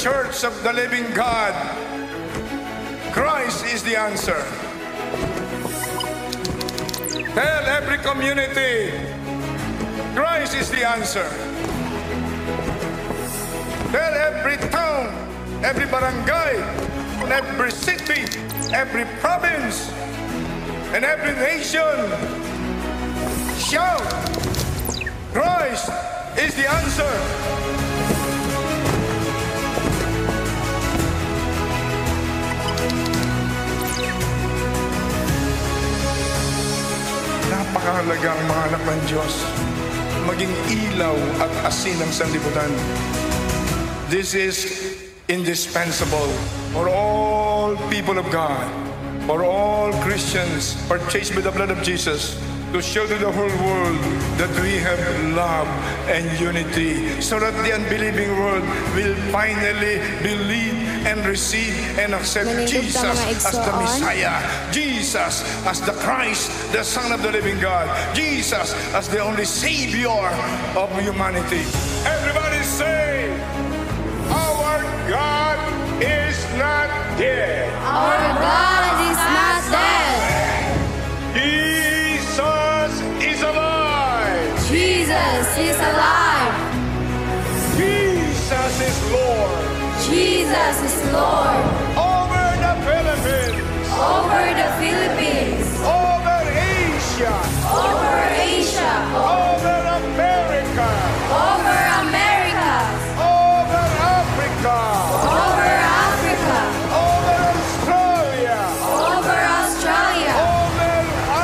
church of the living God. Christ is the answer. Tell every community, Christ is the answer. Tell every town, every barangay, every city, every province, and every nation, shout, Christ is the answer. Napakahalaga ang mga anak ng Diyos maging ilaw at asin ng sanlibutan. This is indispensable for all people of God, for all Christians purchased with the blood of Jesus, to show to the whole world that we have love and unity, so that the unbelieving world will finally believe and receive and accept Jesus as the Messiah, Jesus as the Christ, the Son of the living God, Jesus as the only Savior of humanity. Everybody say, our God is not dead. Our God is not dead. Jesus is alive. Jesus is alive. Jesus is Lord. Jesus is Lord. Over the Philippines. Over the Philippines. Over Asia. Over Asia. Over America. Over Americas. Over Africa. Over Africa. Over Australia. Over Australia. Over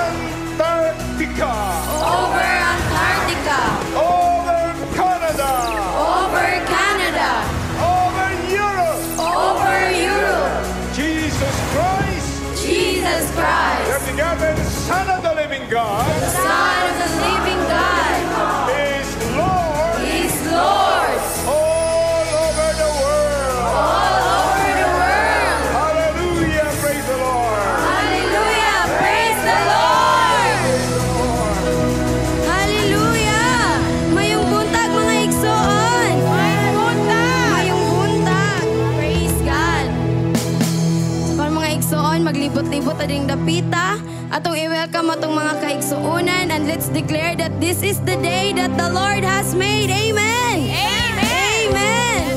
Antarctica. Over Antarctica. Over Canada. Over Canada. Over Europe. Over Europe. Jesus Christ. Jesus Christ. The begotten Son of the living God. The Son of the living God. Is Lord. Is Lord. All over the world. All over the world. Hallelujah. Praise the Lord. Hallelujah! Praise the Lord! Hallelujah! Mayong buntag mga igsoon! Mayong buntag! Mayong buntag! Praise God! So para mga igsoon, maglibot-libot ading dapita. Atong i-welcome atong mga kaigsuunan, and let's declare that this is the day that the Lord has made. Amen! Amen! Amen!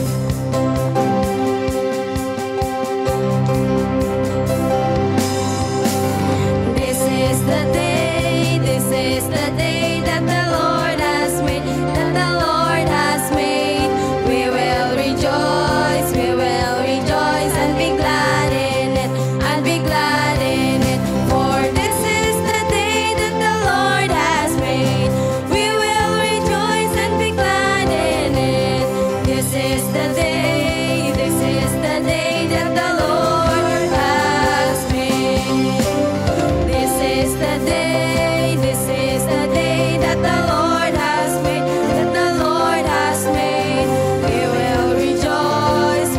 This is the day that the Lord has made, that the Lord has made. We will rejoice and be glad in it, and be glad in it. For this is the day that the Lord has made. We will rejoice and be glad in it. This is the day that the Lord has made. This is the day that the Lord has made, that the Lord has made. We will rejoice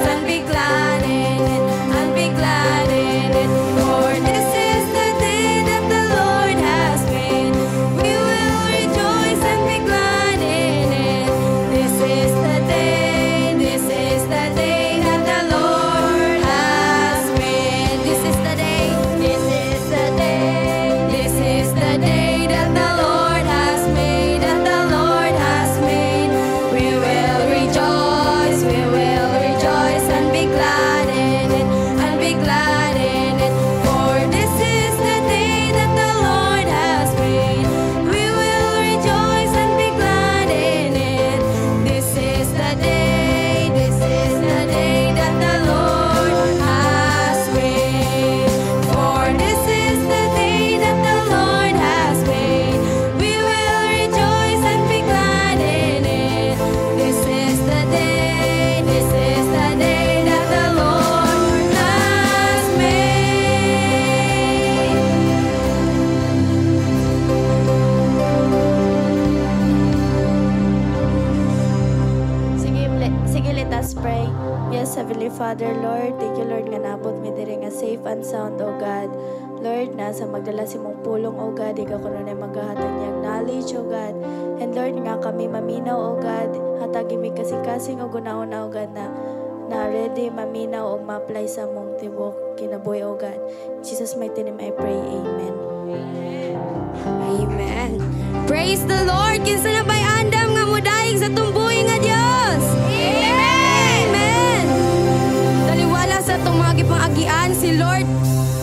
and be glad in it, and be glad in it. For this is the day that the Lord has made. We will rejoice and be glad in it. This is the day that the Lord has made. This is the day that the Lord has made, that the Lord has made. We will rejoice and be glad in it, and be glad in it. For this is the day that the Lord has made. We will rejoice and be glad in it. This is the day that the Lord has made. For this is the day that the Lord has made. We will rejoice and be glad in it. This is the day that the Lord has made. Sige, let us pray. Yes, Heavenly Father, Lord, thank you, Lord, nga nabot mi diri nga safe and sound, O God. Lord, nasa magdala si mong pulong, O God, ikaw ko na maghahatag niyang knowledge, O God. And Lord, nga kami maminaw, O God, hatagi mi kasing-kasing o gunaon, O God, na ready maminaw o ma-apply sa mong tibok kinabuhi, O God. In Jesus' mighty name I pray, Amen. Amen. Praise the Lord. Kinsa na ba'y andam nga mudayeg sa tumbuhi nga Dios? Amen. Amen. Taliwala sa itong mga gipang-agian, si Lord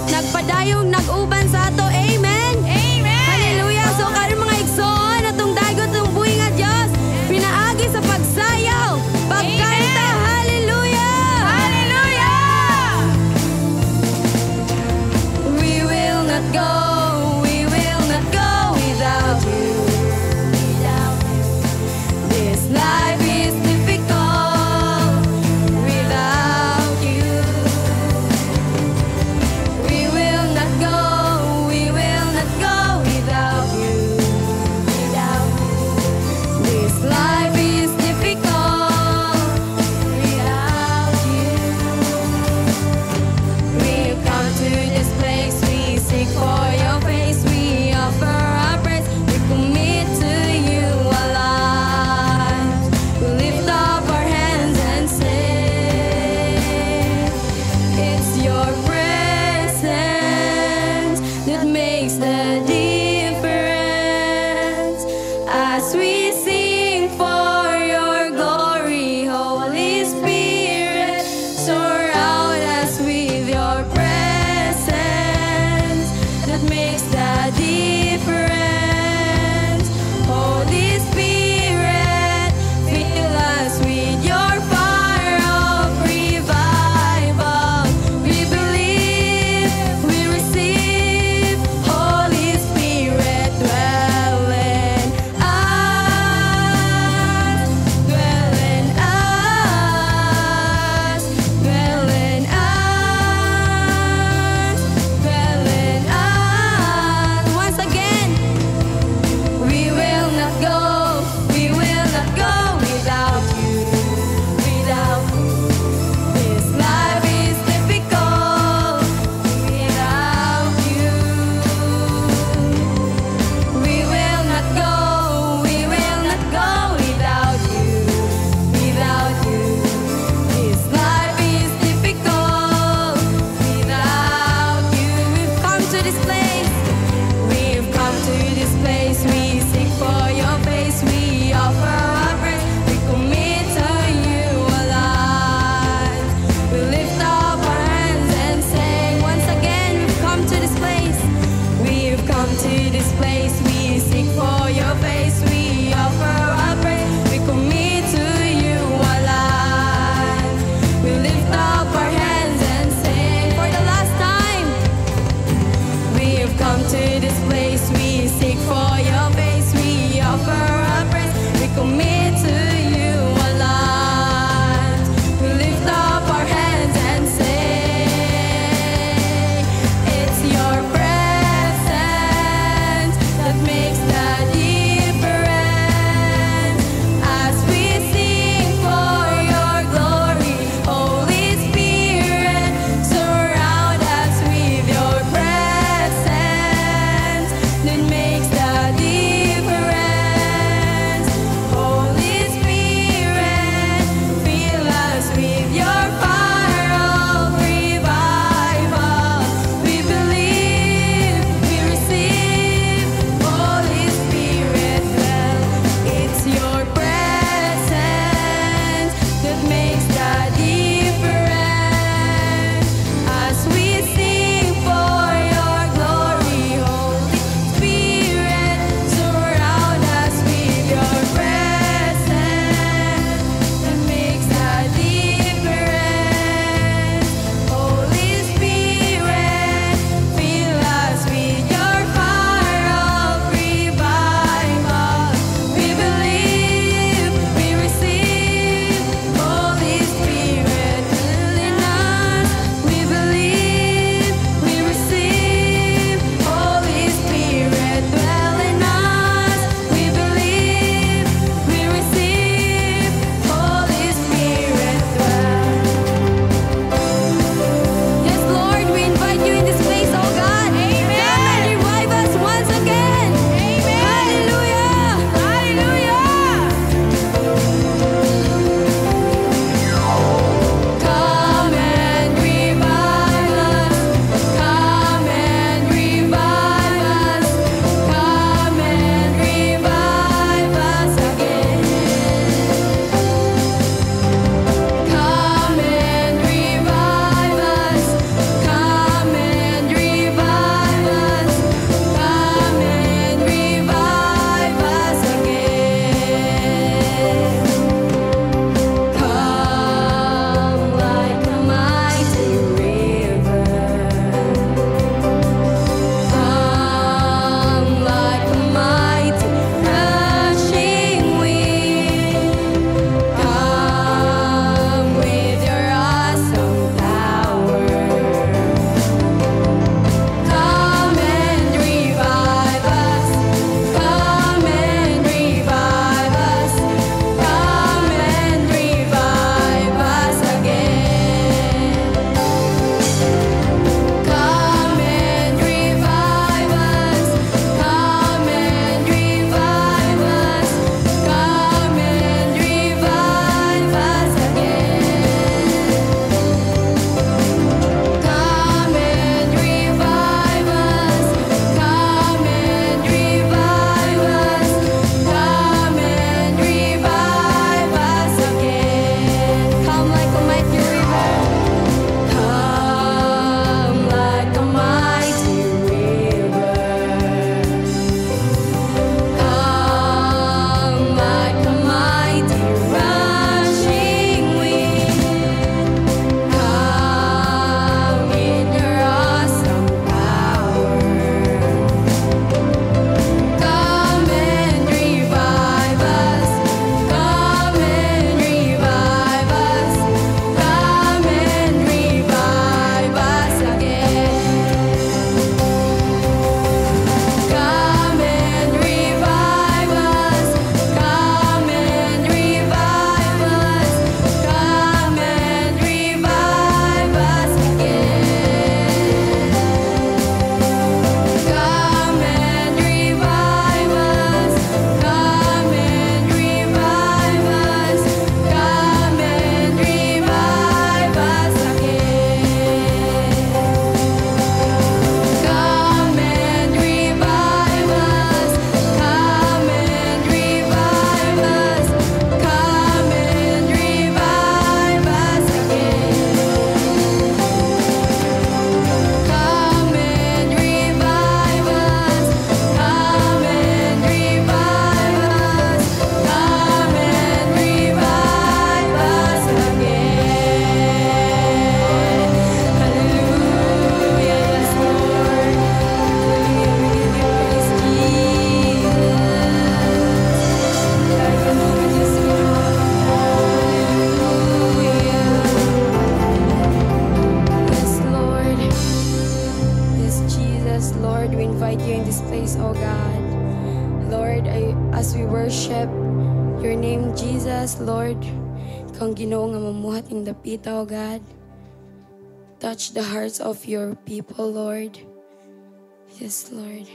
nagpadayong, nag-uban sa ato. Amen. Amen. Hallelujah. So karon mga igsoon atong dagot tumbuhi nga Dios, pinaagi sa pagsayaw, pagkanta. Hallelujah. Hallelujah. We will not go. Without you, this life is difficult without you. Jesus, Lord, we invite you in this place, oh God. Lord, as we worship your name, Jesus, Lord, ikaw ang Ginoo nga mamuhat ng dapita, oh God. Touch the hearts of your people, Lord. Yes, Lord.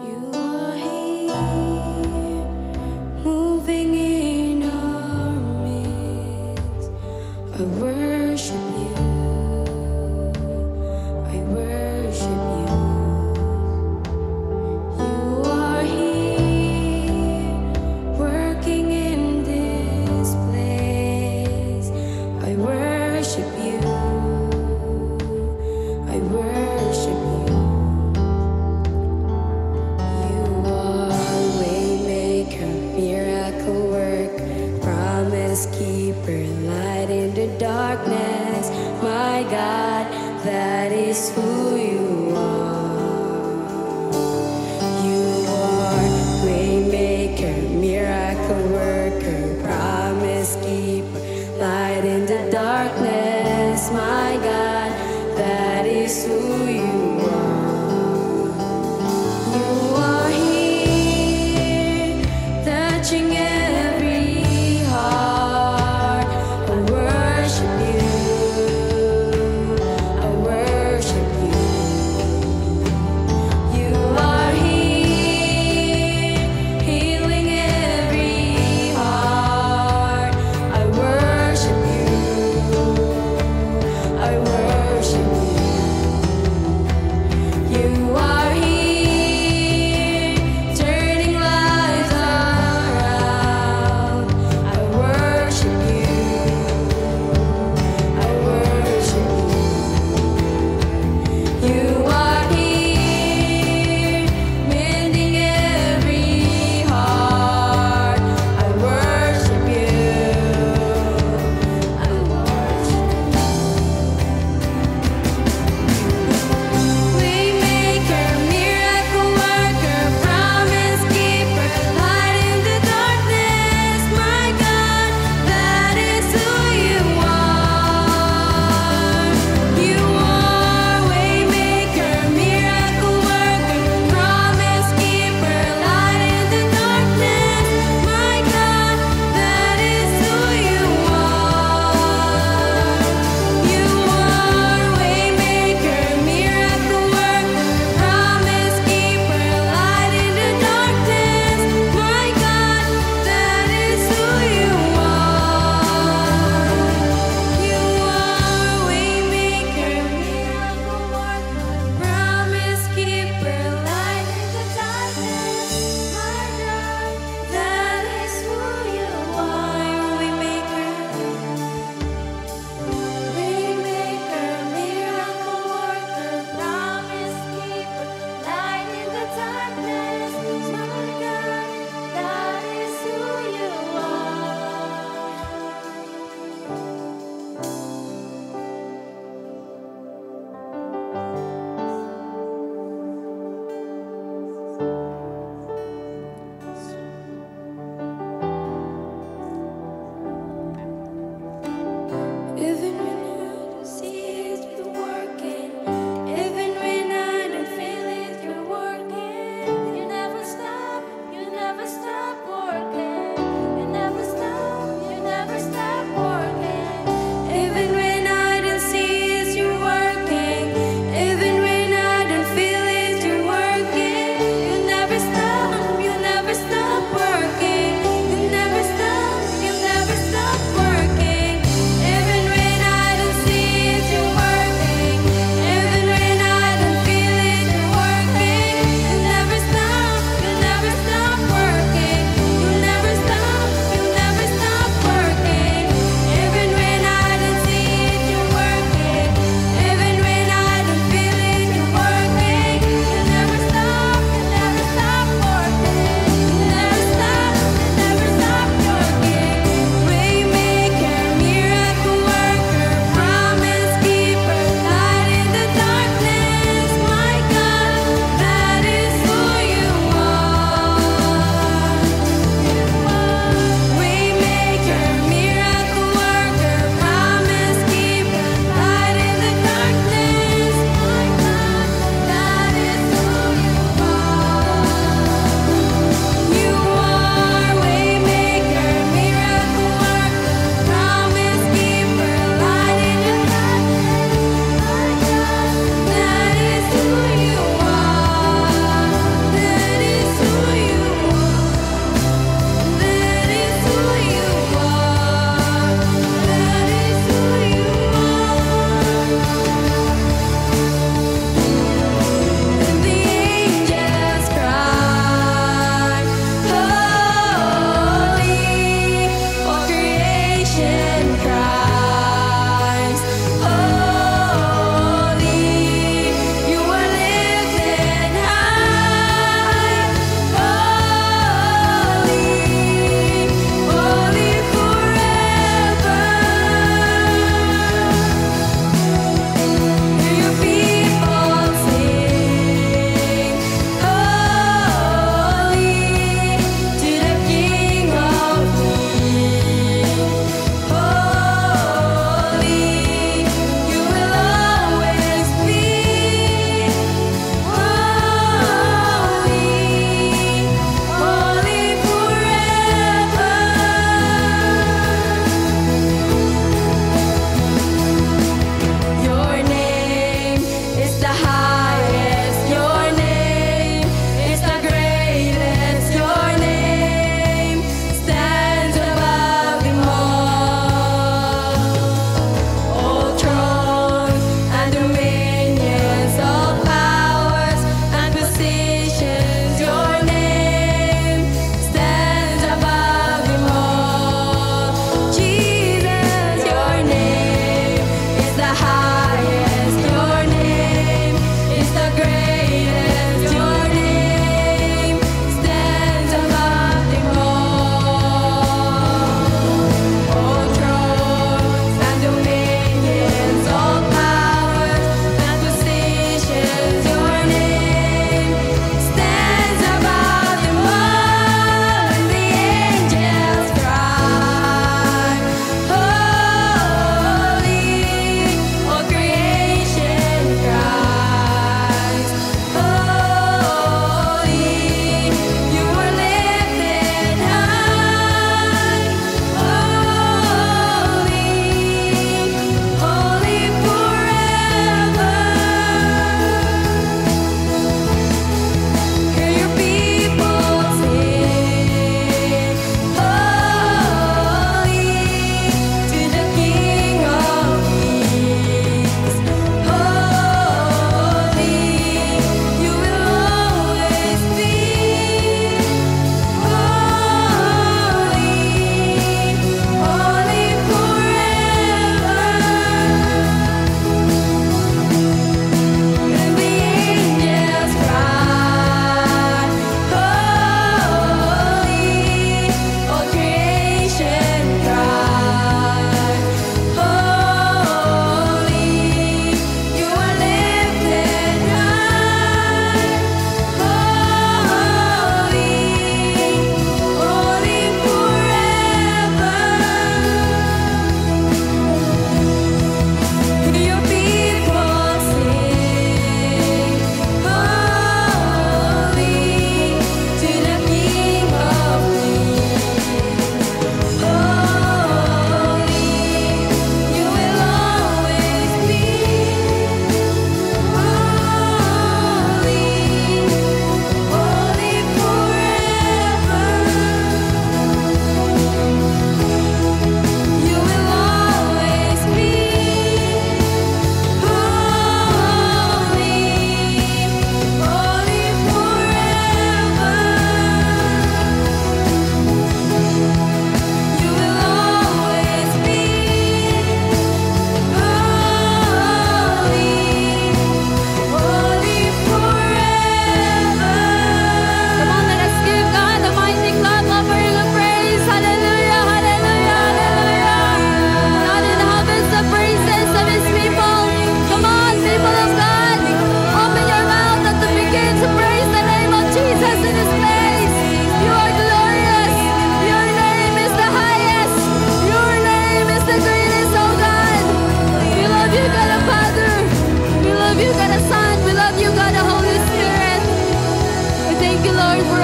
You are here, moving in our midst. I worship you. I worship you. You are here, working in this place. I worship you. I worship you. You are waymaker, miracle worker, promise keeper, light in the darkness. My God, that is who you are. You are waymaker, miracle worker, promise keeper, light in the darkness. My God, that is who you are. You are here, touching every heart. I worship you. I worship you. You are here, healing every heart. I worship you. I worship you.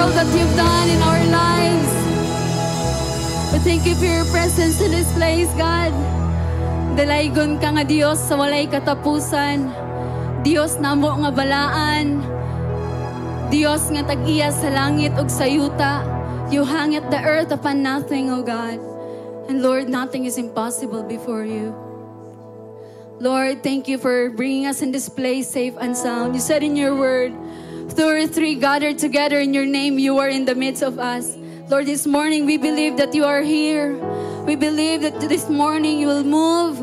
all that you've done in our lives. We thank you for your presence in this place, God. Dalaygon ka nga Dios sa walay katapusan. Dios namo nga balaan. Dios nga tag-iya sa langit ug sa yuta. You hang at the earth upon nothing, O God. And Lord, nothing is impossible before you. Lord, thank you for bringing us in this place safe and sound. You said in your word, 2 or 3 gathered together in your name, you are in the midst of us. Lord, this morning we believe that you are here. We believe that this morning you will move.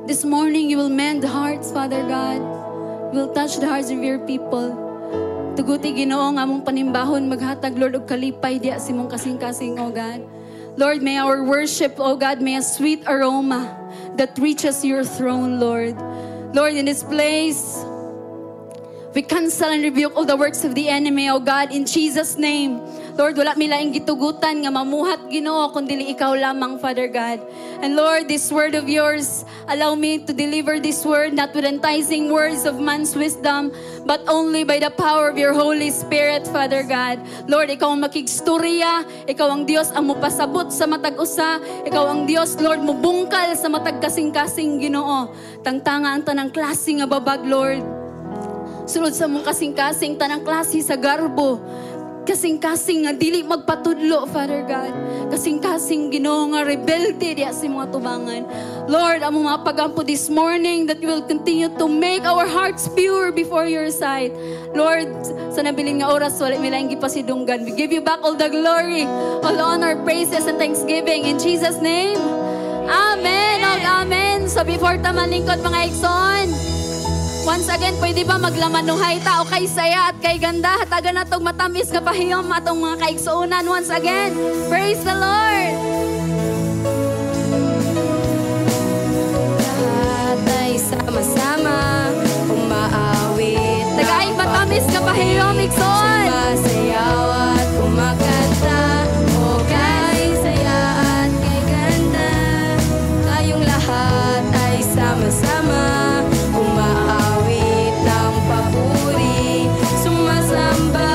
This morning you will mend hearts, Father God. You will touch the hearts of your people. Tuguti Ginoo nga among panimbahon maghatag, Lord, og kalipay diya sa imong kasing-kasing, O God. Lord, may our worship, O God, may a sweet aroma that reaches your throne, Lord. Lord, in this place, we cancel and rebuke all the works of the enemy, O God, in Jesus' name. Lord, wala mi laing gitugutan nga mamuhat Ginoo kundi ikaw lamang, Father God. And Lord, this word of yours, allow me to deliver this word not with enticing words of man's wisdom, but only by the power of your Holy Spirit, Father God. Lord, ikaw ang makigstorya, ikaw ang Dios ang mupasabot sa matag usa, ikaw ang Dios, Lord, mubungkal sa matag kasing-kasing Ginoo. Tangtanga ang tanang klase nga babag, Lord. Sulod sa mong kasing-kasing tanang klase sa garbo. Kasing-kasing nga dili magpatudlo, Father God. Kasing-kasing Ginoo nga rebelde diya sa mga tubangan. Lord, amo mga pagampo this morning that you will continue to make our hearts pure before your sight. Lord, sa nabilin nga oras wala mi laing gipasidunggan. We give you back all the glory, all honor, praises, and thanksgiving in Jesus' name. Amen. Amen. So before ta manlingkod mga igsoon, once again, pwede ba maglamanuhay ta o kay saya at kay ganda? Hatagan na itong matamis nga pahiyom atong mga kaigsuunan. Once again, praise the Lord! Lahat ay sama-sama umaawit. Tagaing matamis nga pahiyom, igsoon! Sumasayaw at kumakanta. O kay saya at kay ganda. Tayong lahat ay sama-sama umaawit ng papuri. Sumasamba.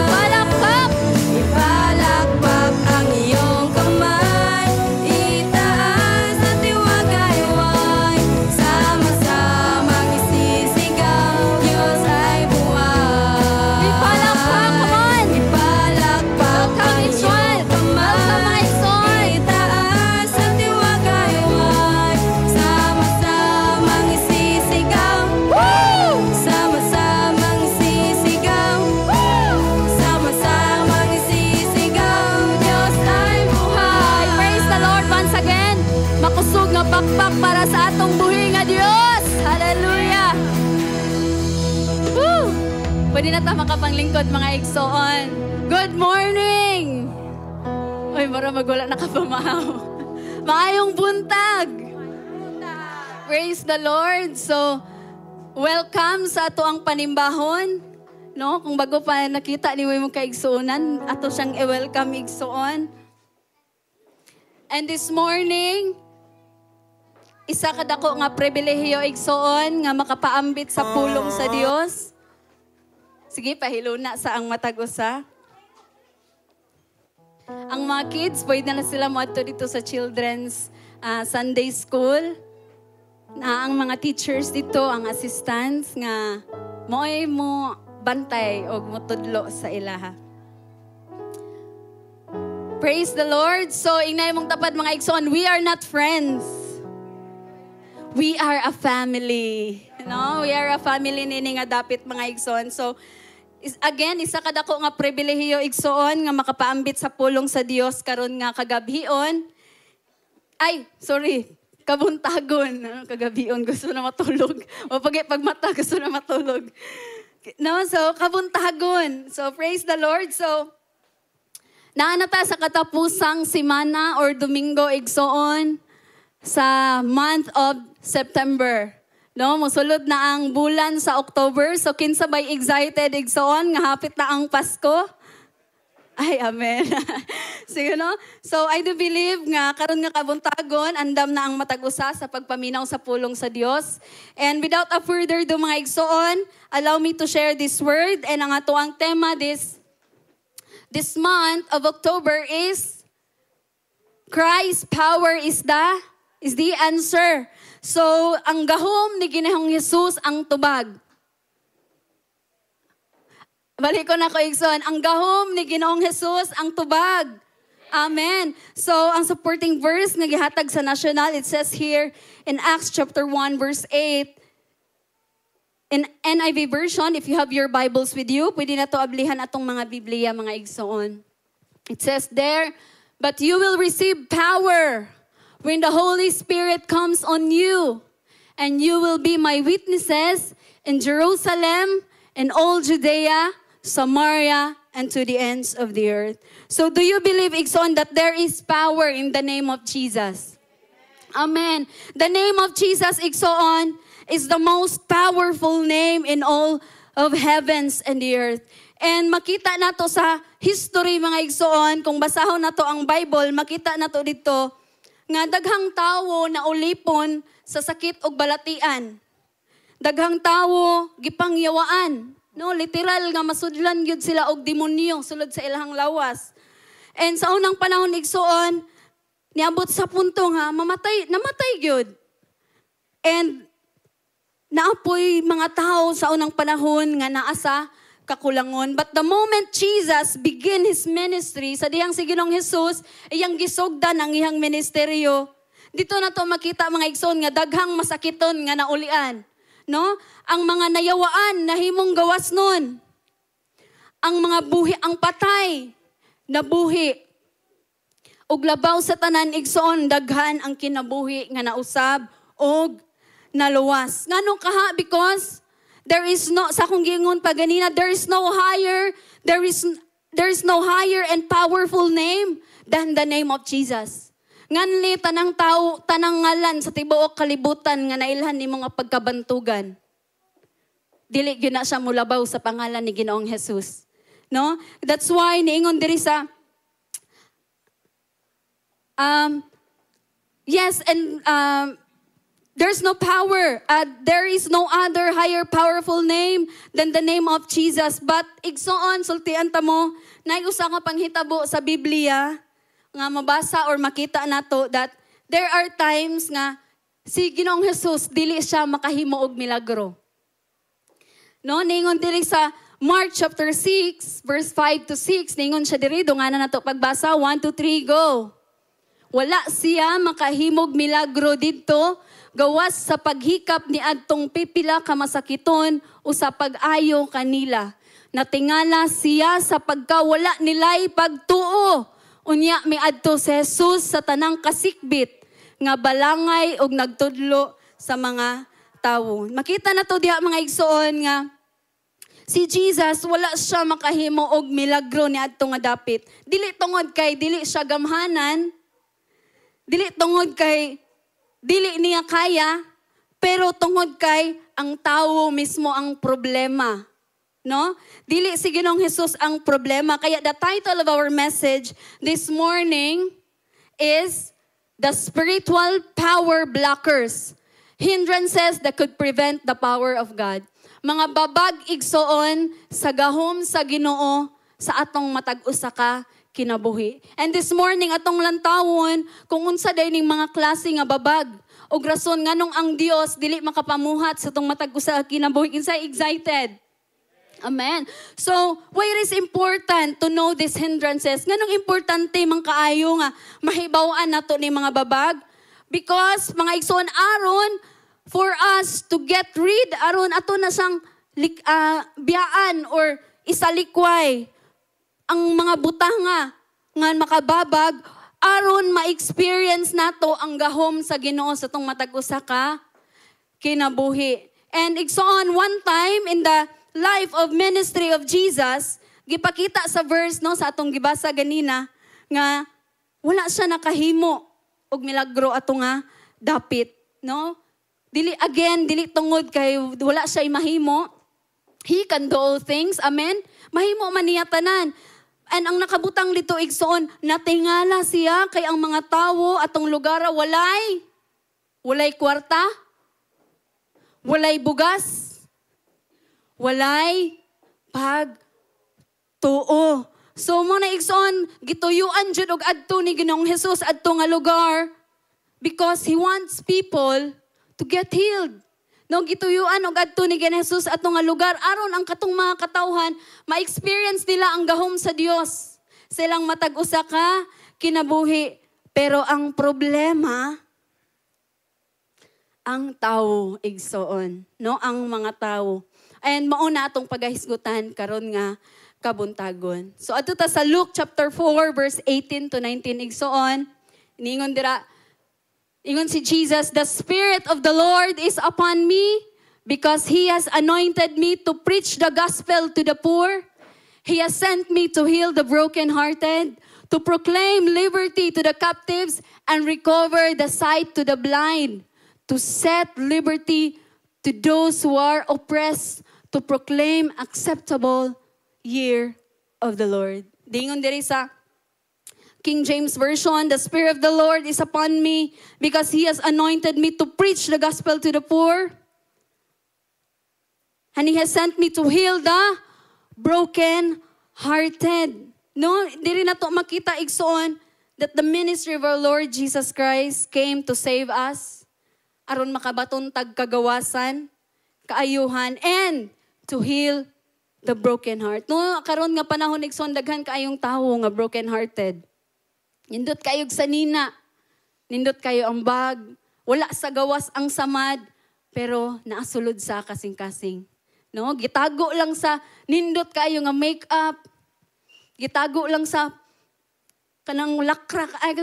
Ipalakpak! Ipalakpak ang iyong kamay. Itaas at iwagayway. Sama-samang isisigaw. Diyos ay buhay. Ipalakpak, come on! Ipalakpak ang iyong kamay. Itaas at iwagayway. Sama-samang isisigaw. Sama-samang isisigaw. Sama-samang isisigaw. Diyos ay buhay. Praise the Lord once again. Makusog nga pakpak para sa atong buhi nga Diyos. Hallelujah! Woo! Pwede na ta makapanglingkod mga igsoon. Good morning! Uy, mara magwala na kapamahaw. Maayong buntag! Praise the Lord! So, welcome sa ato ang panimbahon. No? Kung bago pa nakita ni mong kaigsuunan, ato siyang i-welcome igsuon. And this morning, isa kadako nga pribilehiyo igsuon nga makapaambit sa pulong sa Dios. Sige, pahiluna sa ang matag usa. Ang mga kids, pwede na sila moadto dito sa children's Sunday school. Na ang mga teachers dito, ang assistants nga mo'y mo bantay o motudlo sa ilaha. Praise the Lord. So, inay mong tapad mga igsoon, we are not friends. We are a family. No? We are a family nini nga dapit mga igsoon. So, again, isa kadako nga pribilehiyo igsoon nga makapaambit sa pulong sa Dios karon nga kagabhion. Kabuntagon. Kagabion, gusto na matulog. O pag mata, gusto na matulog. No, so kabuntagon. So praise the Lord. So naanata sa katapusang simana or Domingo igsoon sa month of September. No, mosulod na ang bulan sa October. So kinsa bay excited igsoon nga hapit na ang Pasko? Ay, amen. Sige, no? So, I do believe nga, karon nga kabuntagon, andam na ang matag-usa sa pagpaminaw sa pulong sa Dios. And without a further ado, mga igsoon, allow me to share this word. And ang ato ang tema this this month of October is Christ's power is the answer. So, ang gahom ni Ginoong Jesus ang tubag. Balik ko na ko, Igsoon. Ang gahom ni Ginoong Jesus ang tubag. Amen. So, ang supporting verse na gihatag sa national, it says here in Acts chapter 1 verse 8, in NIV version, if you have your Bibles with you, pwede na to ablihan atong mga Biblia, mga Igsoon. It says there, but you will receive power when the Holy Spirit comes on you, and you will be my witnesses in Jerusalem, in all Judea, Samaria, and to the ends of the earth. So do you believe, Igsoon, that there is power in the name of Jesus? Amen. The name of Jesus, Igsoon, is the most powerful name in all of heavens and the earth. And makita na to sa history, mga Igsoon, kung basahon na to ang Bible, makita na to dito, nga daghang tawo na ulipon sa sakit og balatian. Daghang tawo gipangyawaan. No, literal nga masudlan gyud sila og demonyo sulod sa ilahang lawas. And sa unang panahon, Igsoon, niabot sa punto nga namatay gyud. And naapoy mga tao sa unang panahon nga naa sa kakulangon. But the moment Jesus begin His ministry, sa diyang si Ginoong Jesus, iyang gisugdan ang iyang ministeryo. Dito na to makita, mga Igsoon, nga daghang masakiton nga naulian. No? Ang mga nayawaan na himong gawas nun. Ang mga buhi, ang patay na buhi. Ug labaw sa tanan, Igsoon, daghan ang kinabuhi nga nausab og naluwas. Nganong kaha? Because there is no, sa kong gingon pa ganina, there is no higher and powerful name than the name of Jesus. Nganli tanang tao, tanang ngalan sa tibuok kalibutan nga nailhan ni mga pagkabantugan. Dili gyud na siya mulabaw sa pangalan ni Ginoong Jesus. No? That's why niingon diri sa yes, and there's no power. There is no other higher powerful name than the name of Jesus. But Igsoon, sultian ta mo, naiusa nga panghitabo sa Biblia, nga mabasa or makita nato that there are times nga si Ginoong Jesus dili siya makahimo og milagro. No, ningon diri sa Mark chapter 6 verse 5 to 6, ningon siya diri dungana nato pagbasa 1 to 3 go. Wala siya makahimog milagro didto gawas sa paghikap ni adtong pipila ka masakiton o sa pag-ayo kanila. Natingala siya sa pagkawala nila'y pagtuo. Unya miadto si Jesus sa tanang kasikbit nga balangay og nagtudlo sa mga tawo. Makita na to diha, mga Igsoon, nga si Jesus wala siya makahimo og milagro ni adto nga dapit. Dili tungod kay dili siya gamhanan, dili tungod kay dili niya kaya, pero tungod kay ang tawo mismo ang problema. No? Dili si Ginoong Jesus ang problema. Kaya the title of our message this morning is The Spiritual Power Blockers. Hindrances that could prevent the power of God. Mga babag, Igsoon, sa gahom sa Ginoo sa atong matag usa ka kinabuhi. And this morning, atong lantawon, kung unsa day ning mga klase nga babag, o rason nganong ang Dios dili makapamuhat sa atong matag usa ka kinabuhi. Kinsay excited? Amen. So, why it is important to know these hindrances? Nganong importante man kaayo nga mahibaw-an nato ni mga babag? Because, mga Igsoon, aron for us to get rid, aron ato na sang biyaan or isalikway ang mga butanga nga makababag, aron ma-experience nato ang gahom sa Ginoo sa tong matag usa ka kinabuhi. And Igsoon, one time in the life of ministry of Jesus, gipakita sa verse no sa atong gibasa ganina nga wala siya nakahimo og milagro ato nga dapit, no? Dili tungod kay wala siya mahimo. He can do all things. Amen. Mahimo man niya tanan. And ang nakabutang dito, Igsoon, natingala siya kay ang mga tawo atong lugar walay kwarta, walay bugas, walay pagtuo. So mo na igsoon, gituyuan jud og adto ni Ginoong Hesus adto nga lugar because He wants people to get healed. No, gituyuan og adto ni Ginoong Hesus adto nga lugar aron ang katong mga katawhan ma-experience nila ang gahom sa Dios. Silang matag usa ka kinabuhi, pero ang problema ang tao igsoon, no? Ang mga tao. And mauna atong pagahisgutan karon nga kabuntagon. So adto ta sa Luke chapter 4 verse 18 to 19 igsoon. Ningon dira, ingon si Jesus, "The Spirit of the Lord is upon me because He has anointed me to preach the gospel to the poor. He has sent me to heal the brokenhearted, to proclaim liberty to the captives and recover the sight to the blind, to set liberty to those who are oppressed, to proclaim acceptable year of the Lord." Dingon diri sa King James Version, "The Spirit of the Lord is upon me because He has anointed me to preach the gospel to the poor. And He has sent me to heal the broken-hearted." No, diri na to makita igsoon that the ministry of our Lord Jesus Christ came to save us aron makabaton tag kagawasan, kaayuhan, and to heal the broken heart. No, karon nga panahon igsoon daghan kaayong tawo nga broken hearted. Nindot kayog sa nina, nindot kayo ang bag, wala sa gawas ang samad, pero naasulod sa kasing-kasing. No, gitago lang sa nindot kayo nga make-up, gitago lang sa kanang lakra, ay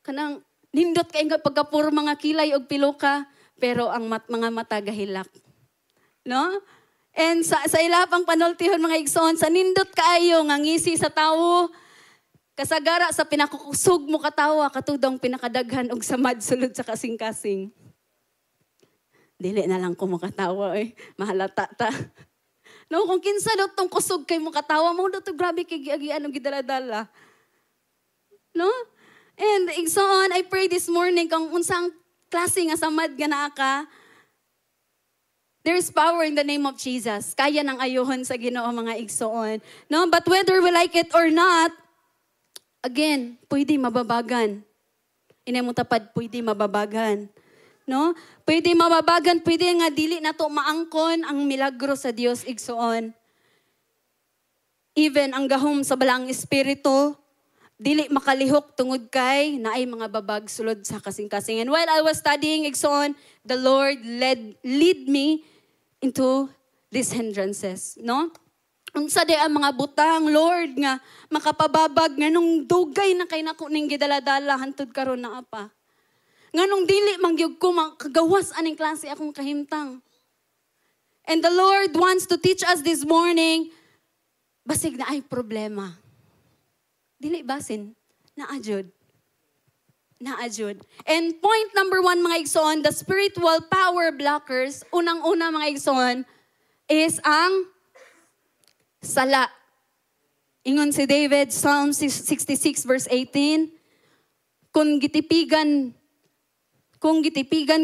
kanang nindot kayo nga pagkapuro mga kilay og piluka, pero ang mga mata gahilak. No? And sa ilapang panultihon mga igsoon, sa nindot kaayo nga ngisi sa tawo, kasagara sa pinakukusog mo katawa, katudong pinakadaghan og samad sulod sa kasing-kasing. Dili na lang ko makatawa mahalata ta. No, kung kinsa daw tong kusog kay mo katawa mo daw to grabe kay giagian og gidaladala. No? And igsoon, I pray this morning kung unsang klase nga samad nga naa ka, there is power in the name of Jesus. Kaya nang ayuhon sa Ginoo mga igsoon. No, but whether we like it or not, again, pwede mababagan. Inay mo tapad, pwede mababagan. No? Pwede mababagan, pwede nga dili na to maangkon ang milagro sa Dios igsoon. Even ang gahom sa balang espiritu, dili makalihok tungod kay naay mga babag sulod sa kasing-kasing. And while I was studying igsoon, the Lord lead me into these hindrances, no? Unsa di ang mga butang, Lord, nga makapababag nga nung dugay na kay nako ning gidaladala hantud karon na apa. Nga nung dili mangyug ko makagawas aning klase akong kahimtang. And the Lord wants to teach us this morning, basig na ay problema. Dili basin, naajud. Naajud. And point number 1 mga igsoon, the spiritual power blockers, unang-una mga igsoon, is ang sala. Ingon si David, Psalm 66 verse 18, kung gitipigan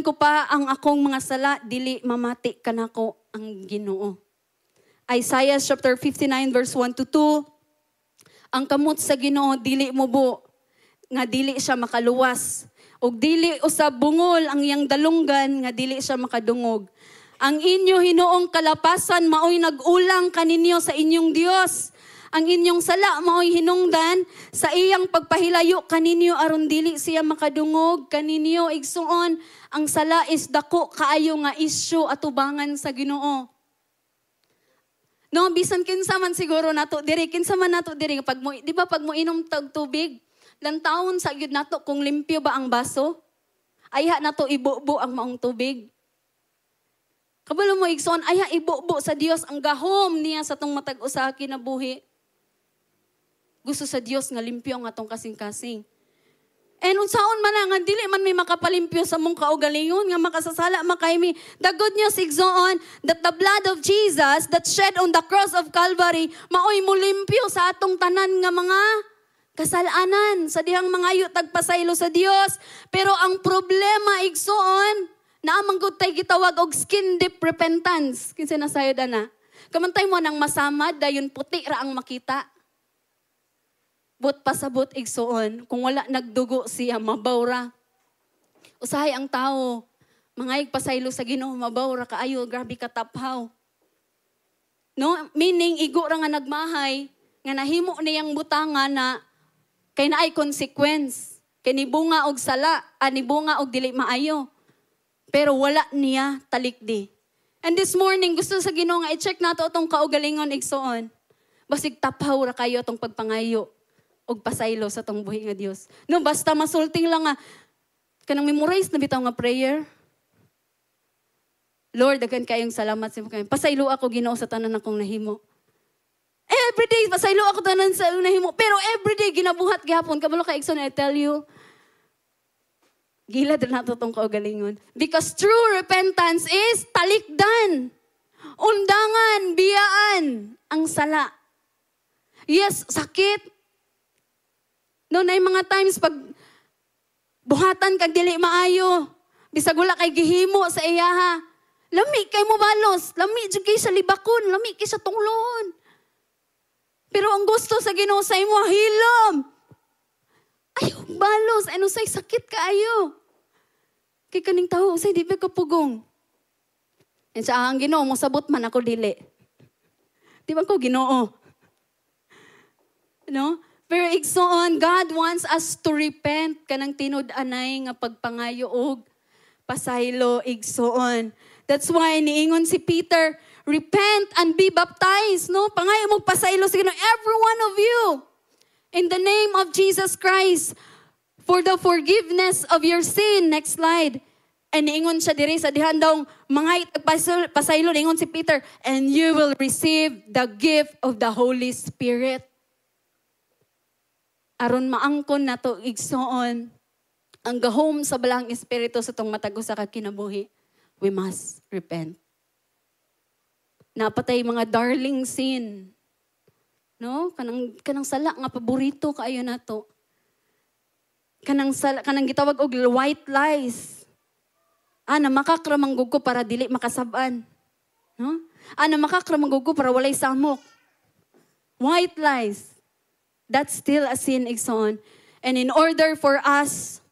ko pa ang akong mga sala, dili mamati kanako ang Ginoo. Isaiah chapter 59 verse 1 to 2, ang kamot sa Ginoo dili mubo, nga dili siya makaluwas. Og dili usab bungol ang iyang dalunggan, nga dili siya makadungog. Ang inyo hinuong kalapasan maoy nag-ulang kaninyo sa inyong Dios. Ang inyong sala maoy hinungdan sa iyang pagpahilayo kaninyo aron dili siya makadungog kaninyo. Igsuon, ang sala is dako kaayo nga issue atubangan sa Ginoo. No, bisan kinsa man siguro nato diri, kinsa man nato diri pag mo, di ba pag mo inom tag tubig, lantawon sa gyud nato kung limpyo ba ang baso. Ayha nato ibubo ang maong tubig. Kabalo mo igsoon, ayha ibubo sa Dios ang gahom niya sa tong matag usa kinabuhi. Gusto sa Dios nga limpyo ang atong kasing-kasing. And unsaon man nga dili man may makapalimpyo sa mong kaugalingon nga makasasala makaymi. The good news igsoon that the blood of Jesus that shed on the cross of Calvary maoy mo limpyo sa atong tanan nga mga kasalanan sa dihang mangayo tagpasaylo sa Dios. Pero ang problema igsoon naamang gud tay gitawag og skin deep repentance. Kinsa nasayod ana? Kamantay mo nang masamad dayon puti ra ang makita. but pasabot igsoon, kung wala nagdugo siya, mabawra. Usahay ang tao, mga pasaylo sa Ginoo, mabawra kaayo, grabe kataphaw. No? Meaning, igo ra nga nagmahay, nga nahimo niyang butangan na kay naay consequence. Kay nibunga og sala, nibunga og dili maayo. Pero wala niya talikdi. And this morning, gusto sa Ginoo nga i-check nato itong kaugalingon igsoon. Basig taphaw ra kayo itong pagpangayo og pasaylo sa itong buhi nga Dios. No, basta masulting lang nga, kanang memorize na bitaw nga prayer. Lord, daghan kayong salamat sa mga. Pasaylo ako Ginoo sa tanan akong nahimo. Everyday, pasaylo ako tanan sa nahimo. Pero everyday, ginabuhat gihapon. Kabalo ka, Ikson, I tell you, gila din nato itong kaugalingon. Because true repentance is talikdan, undangan, biyaan, ang sala. Yes, sakit. No, na mga times pag buhatan kag dili maayo, bisag wala kay gihimo sa iyaha. Lami kay mo balos, lami jud kay sa libakon, lami kay sa tunglohon. Pero ang gusto sa Ginoo sa imo hilom. Ayaw balos, ano say sakit kaayo. Kay kaning tawo say di ba kapugong. And sa ang Ginoo mo sabot man ako dili. Di ba ko Ginoo? No? Pero igsoon, God wants us to repent kanang tinud-anay nga pagpangayo og pasaylo igsoon. That's why niingon si Peter, repent and be baptized. No? Pangayo mo pasaylo sa Ginoo, every one of you. In the name of Jesus Christ, for the forgiveness of your sin. Next slide. And niingon siya diri sa dihan daw, mga pasaylo, niingon si Peter, and you will receive the gift of the Holy Spirit. Aron maangkon na to igsoon, ang gahom sa balang espiritu sa tong matag usa ka kinabuhi, we must repent. Napatay mga darling sin. No? Kanang sala nga paborito kaayo nato. Kanang gitawag og white lies. Na makakramang gugo para dili makasab-an. No? Na makakramang gugo para walay samok. White lies. That's still a sin, igsoon. And in order for us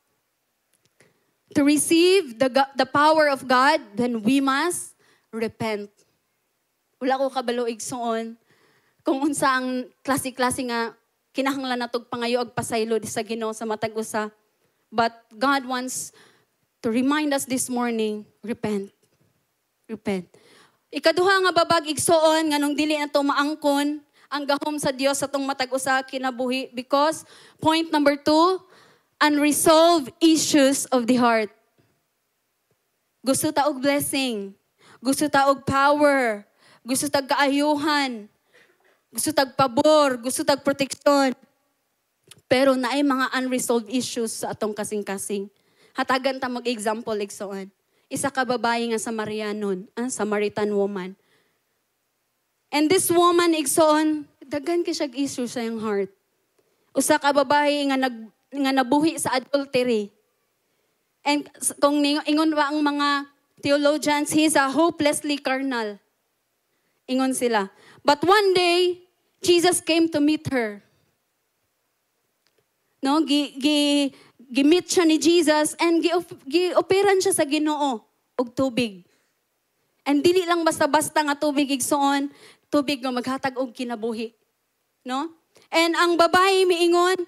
to receive the power of God, then we must repent. Wala ko kabalo, igsoon. Kung unsa ang klase-klase nga kinahanglan natog pangayo og pasaylo sa Ginoo sa matag usa. But God wants to remind us this morning, repent. Repent. Ikaduha nga babag igsoon nganong dili nato maangkon ang gahom sa Dios sa tong matag usa kinabuhi, because point number 2, unresolved issues of the heart. Gusto ta og blessing, gusto ta og power, gusto tag kaayuhan, gusto tag pabor, gusto tag proteksyon. Pero naay mga unresolved issues sa atong kasing-kasing. Hatagan ta mag-example igsoon. Isa ka babae nga Samarianon, Samaritan woman. And this woman igsoon, daghan kay siya issue sa iyang heart. Usa ka babae nga nabuhi sa adultery. And kung ingon ba ang mga theologians, he is a hopelessly carnal. Ingon sila. But one day, Jesus came to meet her. No, gi-meet siya ni Jesus and gi-operan siya sa Ginoo og tubig. And dili lang basta-basta nga tubig igsoon, tubig nga maghatag og kinabuhi. No? And ang babae miingon,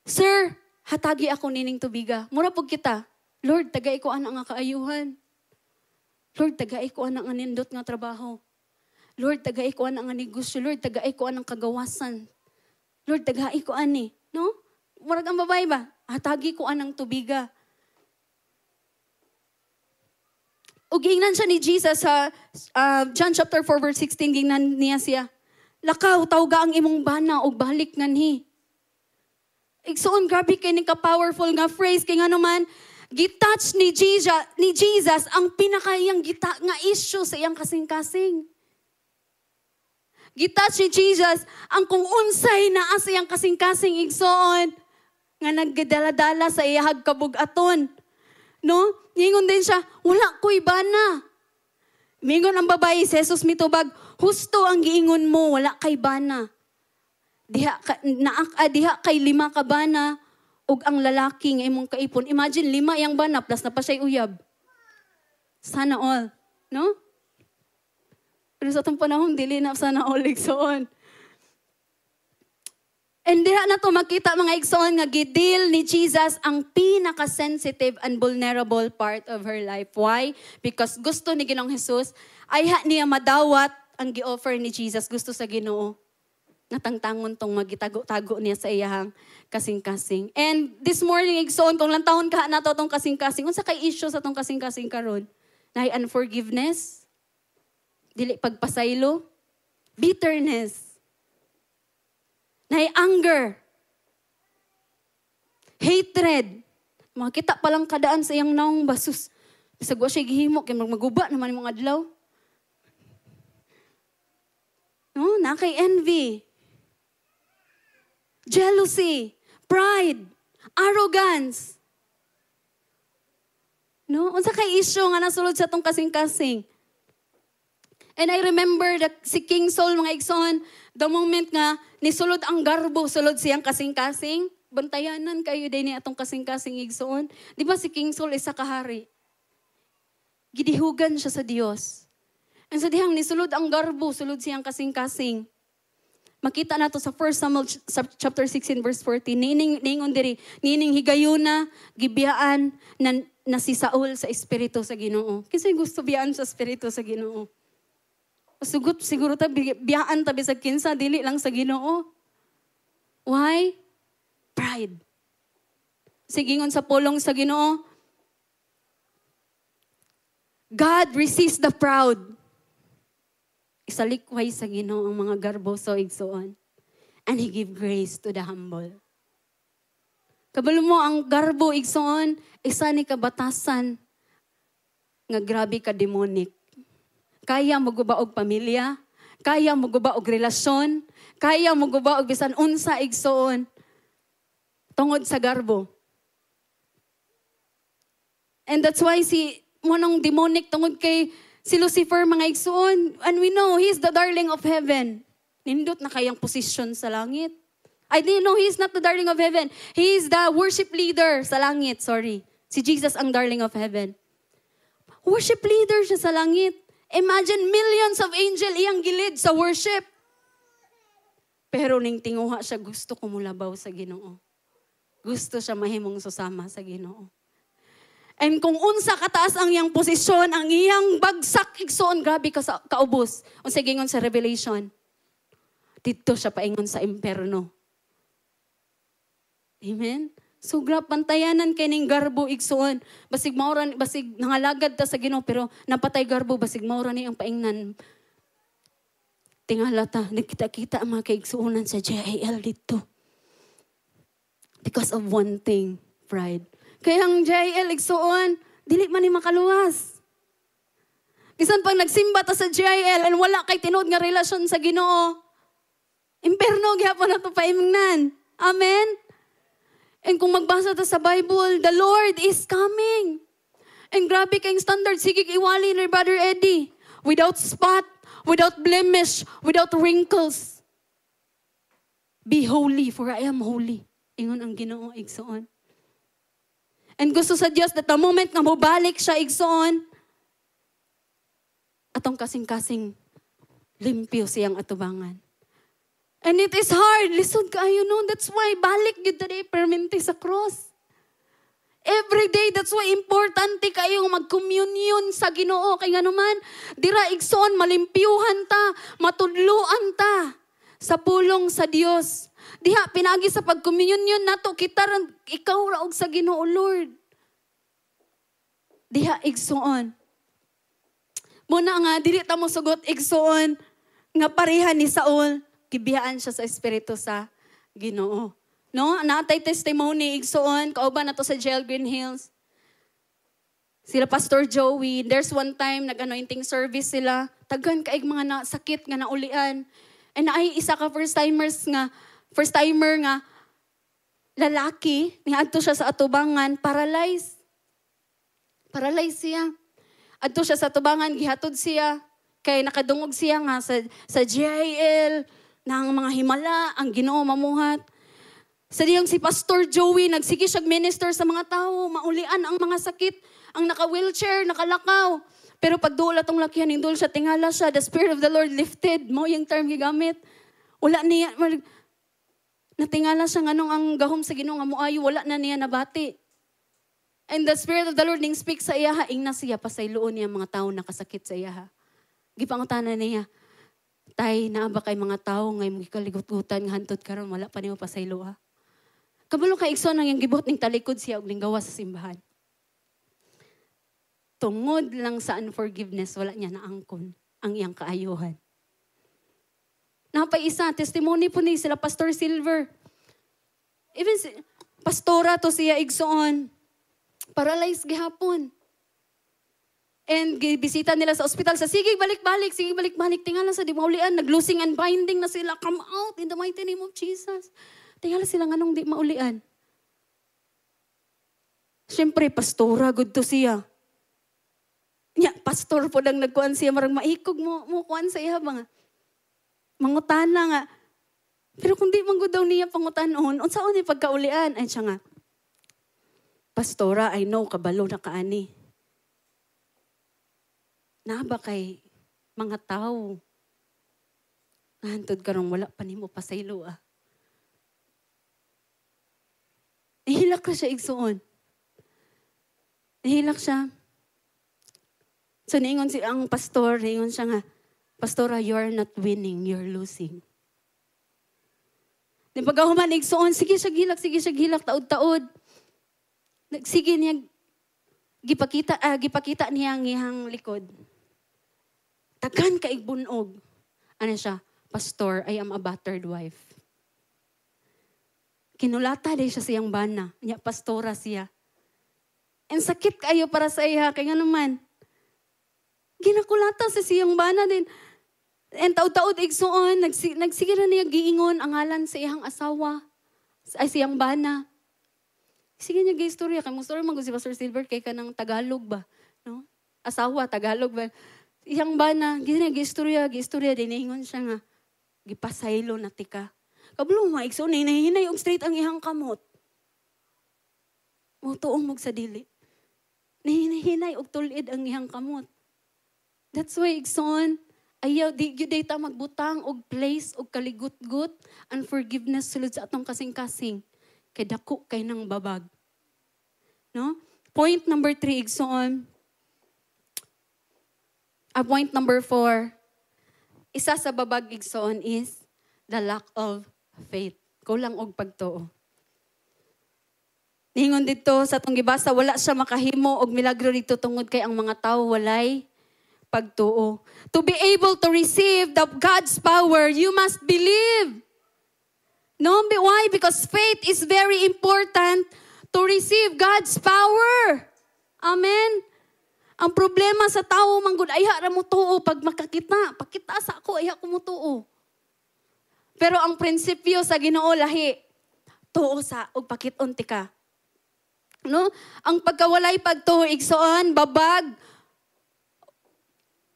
Sir, hatagi ako nining tubiga. Mura pug kita. Lord, tagay ko ana nga kaayuhan. Lord, tagay ko ana nga nindot nga trabaho. Lord, tagay ko ana nga negosyo. Lord, tagay ko anang kagawasan. Lord, tagay ko ani. No? Murag ang babae ba? Hatagi ko anang tubiga. Ug ingnan siya ni Jesus sa John chapter 4 verse 16, gingnan niya siya. Lakaw, tawga ang imong bana o balik nganhi. Igsoon, grabe kay ni ka-powerful nga phrase. Kaya nga naman, gitouch ni Jesus ang pinakayang nga issue sa iyang kasing-kasing. Gitouch ni Jesus ang kung unsay naa sa iyang kasing-kasing igsoon nga nagdala-dala sa iyahag kabug-aton. No? Ningon din siya, wala ko'y bana. Mingon ang babae, si Jesus mitubag, husto ang giingon mo, wala kay bana. diha kay 5 ka bana ug ang lalaki nga imong kaipon. Imagine 5 yang bana plus na pa siya uyab. Sana all, no? Pero sa itong panahon, dili na sana all igsoon. And diha na to makita mga igsoon nga gidil ni Jesus ang pinaka-sensitive and vulnerable part of her life. Why? Because gusto ni Ginoong Jesus, ay niya madawat ang gi-offer ni Jesus. Gusto sa Ginoo. Natangtangon tong magitago-tago niya sa iyahang kasing-kasing. And this morning, igsoon, kung lang taon ka na to tong kasing-kasing, unsa kay issue sa tong kasing-kasing karon? Nahay unforgiveness, dili pagpasaylo, bitterness, nahay anger, hatred. Makita pa lang kadaan sa iyang naong basus. Bisag wa siya gihimo, kaya maguba naman yung mga adlaw. No, nakay envy, jealousy, pride, arrogance. No, unsa kay issue nga nasulod sa tong kasing-kasing. And I remember that si King Saul, mga igsoon, the moment nga nisulod ang garbo, sulod siyang kasing-kasing, bantayanan kayo din ni atong kasing-kasing igsoon. Di ba si King Saul isa kahari? Gidihugan siya sa Dios. And sa dihang nisulod ang garbo, sulod siyang kasing-kasing. Makita nato sa 1 Samuel chapter 16 verse 14. Ningon diri, nining higayuna, gibiyaan na si Saul sa espiritu sa Ginoo. Kasi gusto biyaan sa espiritu sa Ginoo. Sugot siguro ta biyaan tabi sa kinsa dili lang sa Ginoo. Why? Pride. Sigingon sa pulong sa Ginoo. God resists the proud. Isalikway sa Ginoo ang mga garbo so igsoon. And He give grace to the humble. Kabalo mo ang garbo igsoon, isa ni kabatasan nga grabe ka demonic. Kaya mo guba og pamilya, kaya mo guba og relasyon, kaya mo guba og bisan unsa igsoon tungod sa garbo. And that's why si monong demonic tungod kay si Lucifer mga igsoon, and we know he's the darling of heaven. Nindot na kayang posisyon sa langit. I didn't know he's not the darling of heaven. He is the worship leader sa langit, sorry. Si Jesus ang darling of heaven. Worship leader siya sa langit. Imagine millions of angel iyang gilid sa worship. Pero ning tinguha siya, gusto ko mulabaw sa Ginoo. Gusto siya mahimong susama sa Ginoo. And kung unsa kataas ang iyang posisyon, ang iyang bagsak igsoon, grabe ka sa kaubos. Unsa gingon sa Revelation. Dito siya paingon sa imperno. Amen? So grab pantayanan kay ning garbo igsoon. Basig mauran, basig nangalagad ta sa Ginoo pero napatay garbo basig mauran ni ang paingnan. Tingala ta, nagkita-kita ang mga kaigsuonan sa JIL dito. Because of one thing, pride. Kaya ang JIL igsuon, dili man ni makaluwas. Bisan pag nagsimba ta sa JIL and wala kay tinuod nga relasyon sa Ginoo, imperno gyapon nato paimngnan. Amen. And kung magbasa ta sa Bible, the Lord is coming. And grabe kayong standard. Sige, iwali ni Brother Eddie. Without spot, without blemish, without wrinkles. Be holy, for I am holy. Ingon ang Ginoo igsoon. And gusto sa Diyos that the moment nga mobalik siya igsoon, atong kasing-kasing limpyo siyang atubangan. And it is hard. Lisod kaayo no. That's why balik yun today permente sa cross. Every day, that's why importante kayo mag-communion sa Ginoo. Kaya nga naman, dira igsoon, malimpyuhan ta, matudluan ta sa pulong sa Dios. Diha, pinagi sa pag-communion nato, kita ikaw raog sa Ginoo, Lord. Diha igsoon. Muna nga, dili ta mo sugot igsoon, nga parehan ni Saul, gibiyaan siya sa espiritu sa Ginoo. No? Natay testimony, igsoon, kauban na to sa Jail Green Hills. Sila Pastor Joey, there's one time, nag-anointing service sila. Tagan kaig mga sakit nga naulian. And ay isa ka first timer nga, lalaki, niadto siya sa atubangan, paralyzed. Paralyzed siya. Adto siya sa atubangan, gihatod siya. Kay nakadungog siya nga sa JIL, na ang mga himala, ang Ginoo mamuhat. Sa diyang si Pastor Joey, nagsige siya minister sa mga tao, maulian ang mga sakit, ang naka-wheelchair, nakalakaw. Pero pag doon atong lakihan, indol siya, tingala siya, the Spirit of the Lord lifted. Mo yung term gigamit. Wala niya, natingala siya nga nung ang gahom sa Ginoo nga muayo, wala na niya nabati. And the Spirit of the Lord ning speak sa iya, ing na siya, pasayloon niya mga tao nakasakit sa iya. Gipangutanan niya, tay, naaba kay mga tao ngay magikaligot-gutan nga hantod karon wala pa niyo pasaylo ha. Kabalo kay igsoon nang yung gibot ning talikod siya og linggawa sa simbahan. Tungod lang sa unforgiveness, wala niya naangkon ang iyang kaayuhan. Napay isa, testimony po ni sila Pastor Silver. Even pastora to siya igsoon. Paralyzed gihapon. And bisita nila sa ospital sa sige balik-balik, tingala sa di maulian, nag-loosing and binding na sila, come out in the mighty name of Jesus. Tingala sila nganong di maulian. Siyempre, pastora, good to siya. Nya, pastor po lang nagkuhan siya, marang maikog mo kuhan sa iya mga. Mangutana nga. Pero kung di man daw niya pangutanon, unsaon ni pagkaulian? Ay siya nga, pastora, I know, kabalo na kaani. Naba kay mga tao. Nahantod karong wala pa nimo pasaylo ah. Nahilak na siya igsuon. Nahilak siya. So niingon si ang pastor, niingon siya nga, pastora, you're not winning, you're losing. Di pagkahuman igsuon, sige siya gilak, taod-taod. Sige niya, gipakita niya ang iyang likod. Tagan ka igbunog. Ano siya? Pastor, I am a battered wife. Kinulata din siya siyang bana. Niya, pastora siya. And sakit kayo para sa iya. Kaya naman, ginakulata sa siyang bana din. And taod-taod igsuon, nagsige na niya giingon ang ngalan sa iyang asawa. Ay siyang bana. Sige niya gi-istorya. Kaya mong story si Pastor Silver kay ka ng Tagalog ba? No? Asawa, Tagalog ba? Iyang bana, gi-istorya, diningon siya nga. Gipasaylo na tika. Kabalo maigso, nahinay og straight ang ihang kamot. Tuong mog sa dili. Nahinay og tulid ang ihang kamot. That's why, igsoon, ayaw, di ta magbutang og place, og kaligut-gut, unforgiveness sulod sa atong kasing-kasing. Kay dako kay nang babag. No? Point number 3, igsoon. Point number 4. Isa sa babag igsoon is the lack of faith. Kulang og pagtuo. Ningon dito sa atong gibasa, wala siya makahimo og milagro dito tungod kay ang mga tao walay pagtuo. To be able to receive the God's power, you must believe. No, why? Because faith is very important to receive God's power. Amen. Ang problema sa tao, manggod, ayha ra mo tuo pag makakita. Pakita sa ako, ayha ko mo tuo. Pero ang prinsipyo sa Ginoo lahi, tuo sa og pakiton ti ka. No? Ang pagkawalay pagtuo igsoon, babag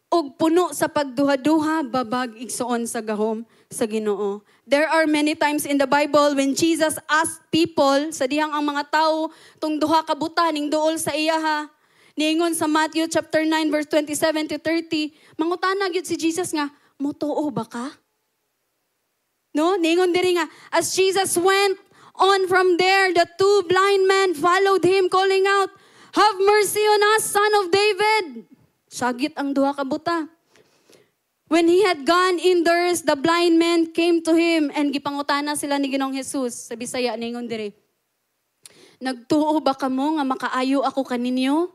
og puno sa pagduha-duha, babag igsoon sa gahom sa Ginoo. There are many times in the Bible when Jesus asked people, sa dihang ang mga tao, tung duha ka buta ning duol sa iya ha. Niingon sa Matthew chapter 9 verse 27 to 30, mangutana gyud si Jesus nga, motuo ba ka? No, niingon diri nga, as Jesus went on from there, the two blind men followed him calling out, "Have mercy on us, Son of David." Sagit ang duha ka buta. When he had gone indoors, the blind men came to him and gipangutana sila ni Ginoong Jesus. Sa Bisaya ningon diri, nagtuo ba kamo nga makaayo ako kaninyo?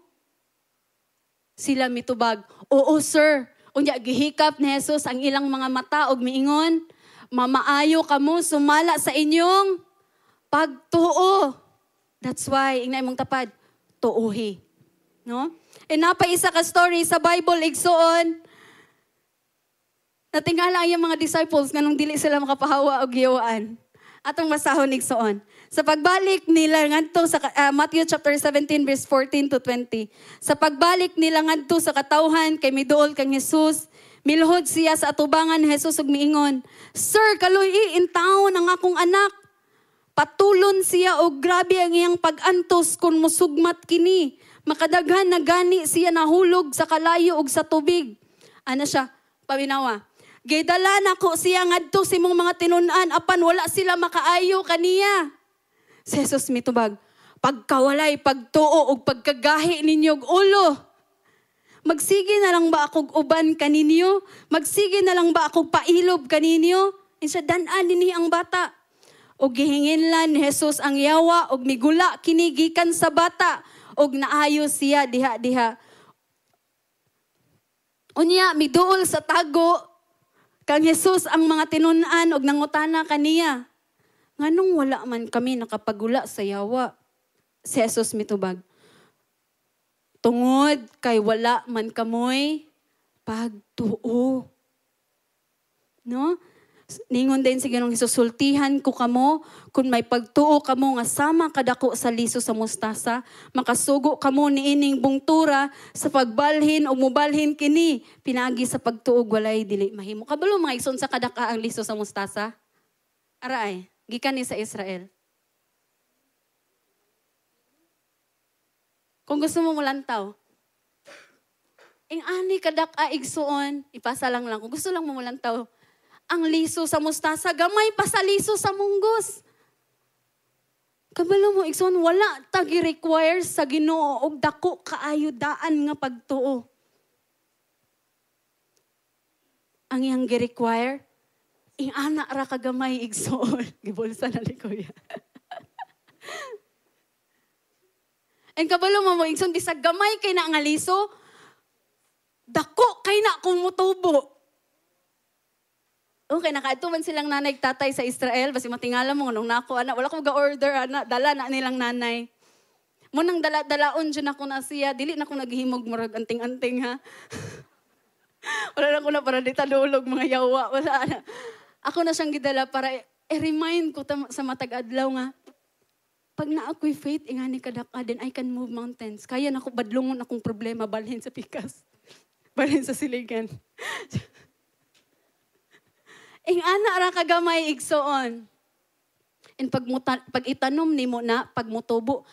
Sila mitubag, oo sir. Unya gihikap ni Jesus ang ilang mga mata og miingon, mamaayo kamo sumala sa inyong pagtuo. That's why ingna imong tapad, tuuhi. No? E napay isa ka story sa Bible igsoon. Natingala ang mga disciples nganong dili sila makapahawa og giyawaan. Atong basahon igsoon. Sa pagbalik nila ngadto sa Matthew chapter 17 verse 14 to 20. Sa pagbalik nila ngadto sa katawhan kay miduol kang Jesus, Milhod siya sa atubangan ni Jesus ug miingon, Sir, kaloy in taon ang akong anak. Patulon siya og grabe ang iyang pag-antos kung musugmat kini. Makadaghan na gani siya nahulog sa kalayo ug sa tubig. Ano siya? Pawinawa. Gidala nako siya ngadto sa imong mga tinun-an apan wala sila makaayo kaniya. Si Jesus mitubag, pagkawalay, pagtuo ug pagkagahi ninyo og ulo. Magsige na lang ba akong uban kaninyo? Magsige na lang ba akong pailob kaninyo? Insa dan-an dinhi ang bata. O gihinginlan ni Jesus ang yawa og migula kinigikan sa bata og naayo siya diha-diha. Unya miduol sa tago kang Jesus ang mga tinun-an og nangutana kaniya. Nganong wala man kami nakapagula sa yawa? Si Jesus mitubag. Tungod kay wala man kamoy pagtuo. No? Ningon din si Ginoong Hesus, sultihan ko kamo kung may pagtuo kamo nga sama kadako sa liso sa mustasa, makasugo kamo niining bungtura sa pagbalhin o mubalhin kini, pinagi sa pagtuog walay dili mahimo. Kabalo mga igsoon sa kadaka ang liso sa mustasa? Aray, gikan ni sa Israel. Kung gusto mo mulantaw, ing ani kadak igsuon, ipasa lang. Kung gusto lang mo mulantaw, ang liso sa mustasa, gamay pa sa liso sa munggos. Kabalo mo igsuon, wala tagi require sa Ginoo og dako kaayo daan nga pagtuo. Ang iyang gi-require, ing ana ra kagamay igsuon. Gibulsa na ni Kuya. Ang kabalo mo igsoon bisag gamay kay na nga liso, dako kay na kumutubo. Okay, nakaatuman silang nanay tatay sa Israel, basi matingala mo nung nako anak, wala ko ga-order anak, dala na nilang nanay. Munang dala-dalaon dyan ako na siya, dili na ko naghihimog murag anting-anting ha. Wala na ko na para di talulog mga yawa. Wala na. Ako na siyang gidala para i-remind ko sa matag adlaw nga, pag na ako'y faith, ingani kadaka din, I can move mountains. Kaya na ko badlungon akong problema, balhin sa pikas. Balhin sa siligan. Ingana ra kagamay igsoon. And pag itanom ni mo na, pag mutubo,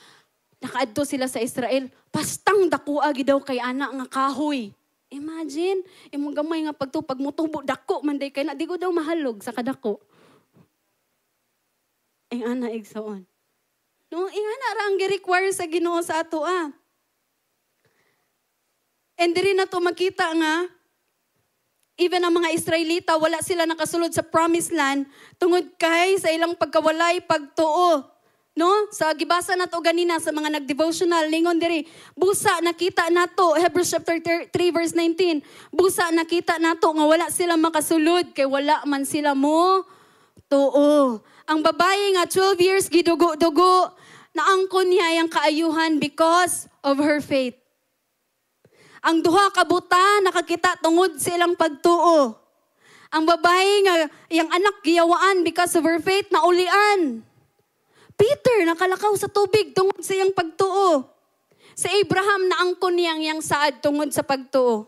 nakaadto sila sa Israel, pastang dakua gidaw kay ana nga kahoy. Imagine, imong gamay nga pag mutubo, dako, manday kay na, di ko daw mahalog sa kadako. Ingana igsoon. No, ingana ra ang gi-require sa Ginoo sa ato And diri na to makita nga even ang mga Israelita wala sila nakasulod sa promised land tungod kay sa ilang pagkawalay pagtuo. No? Sa gibasa nato ganina sa mga nag-devotional lingon diri, busa nakita nato Hebrews chapter 3 verse 19. Busa nakita nato nga wala sila makasulod kay wala man sila mo tuo. Ang babae nga 12 years gidugo-dugo, naangkon niya ang kaayuhan because of her faith. Ang duha ka buta nakakita tungod sa ilang pagtuo. Ang babae nga iyang anak giyawaan because of her faith naulian. Peter nakalakaw sa tubig tungod sa iyang pagtuo. Sa Abraham naangkon niya ang iyang saad tungod sa pagtuo.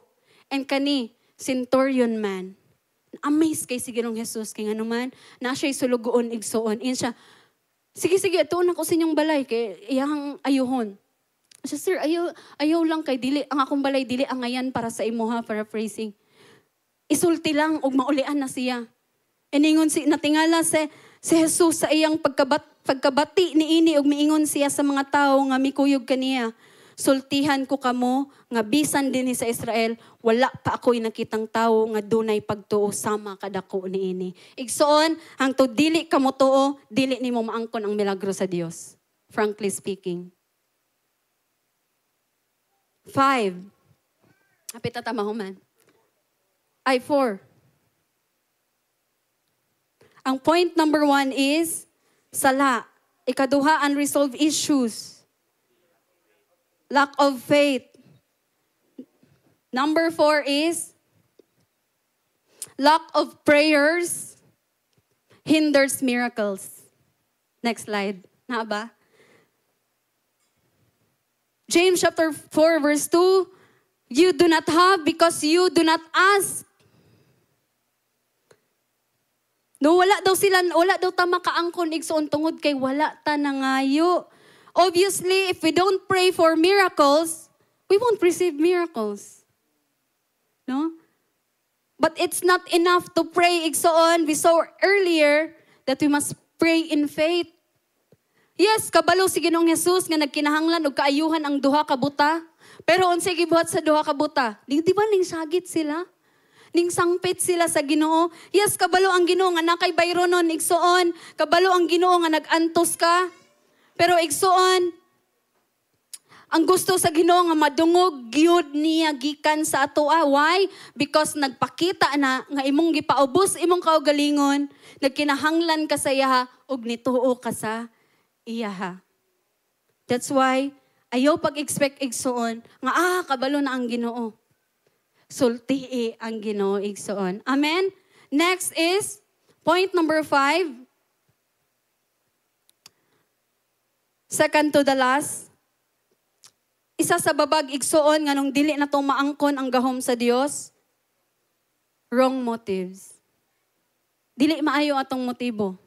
And kani centurion man. Amazed kay si Ginoong Hesus kay nganuman na siya'y sulugoon igsoon. Iyan siya, sige, tuon ako sa inyong balay kay iyang ayuhon. Siya, sir, ayaw lang kay dili, ang akong balay dili ang ngayan para sa imo ha, paraphrasing. Isulti lang og maulian na siya. Iningon natingala si Jesus sa iyang pagkabati ni ini og miingon siya sa mga tao nga mikuyog kaniya. Sultihan ko kamo nga bisan dinhi sa Israel wala pa ako'y nakitang tao nga dunay pagtuo sama kadako niini. Igsoon hangtod dili kamo tuo, dili nimo maangkon ang milagro sa Dios. Frankly speaking. 5. Hapit ta mahuman. 4. Ang point number 1 is sala. Ikaduha, unresolved issues. Lack of faith. Number 4 is lack of prayers hinders miracles. Next slide. Na ba? James chapter 4 verse 2, you do not have because you do not ask. No, wala daw ta makaangkon igsoon tungod kay wala ta nangayo. Obviously, if we don't pray for miracles, we won't receive miracles. No? But it's not enough to pray igsoon. We saw earlier that we must pray in faith. Yes, kabalo si Ginoong Jesus nga nagkinahanglan og kaayuhan ang duha ka buta. Pero unsay gibuhat sa duha ka buta? Di ba ning sagit sila? Ning sangpit sila sa Ginoo. Yes, kabalo ang Ginoo nga nakay bayronon igsuon. Kabalo ang Ginoo nga nagantos ka. Pero igsuon, ang gusto sa Ginoo nga madungog gyud niya gikan sa atoa. Why? Because nagpakita na nga imong gipaubos imong kaugalingon, nagkinahanglan ka sa iya ug nituo ka sa iya. That's why ayaw pag-expect igsuon nga kabalo na ang Ginoo. Sultii ang Ginoo igsoon. Amen? Next is, point number 5. Second to the last. Isa sa babag igsoon nga nung dili na tong maangkon ang gahom sa Dios. Wrong motives. Dili maayo atong motibo.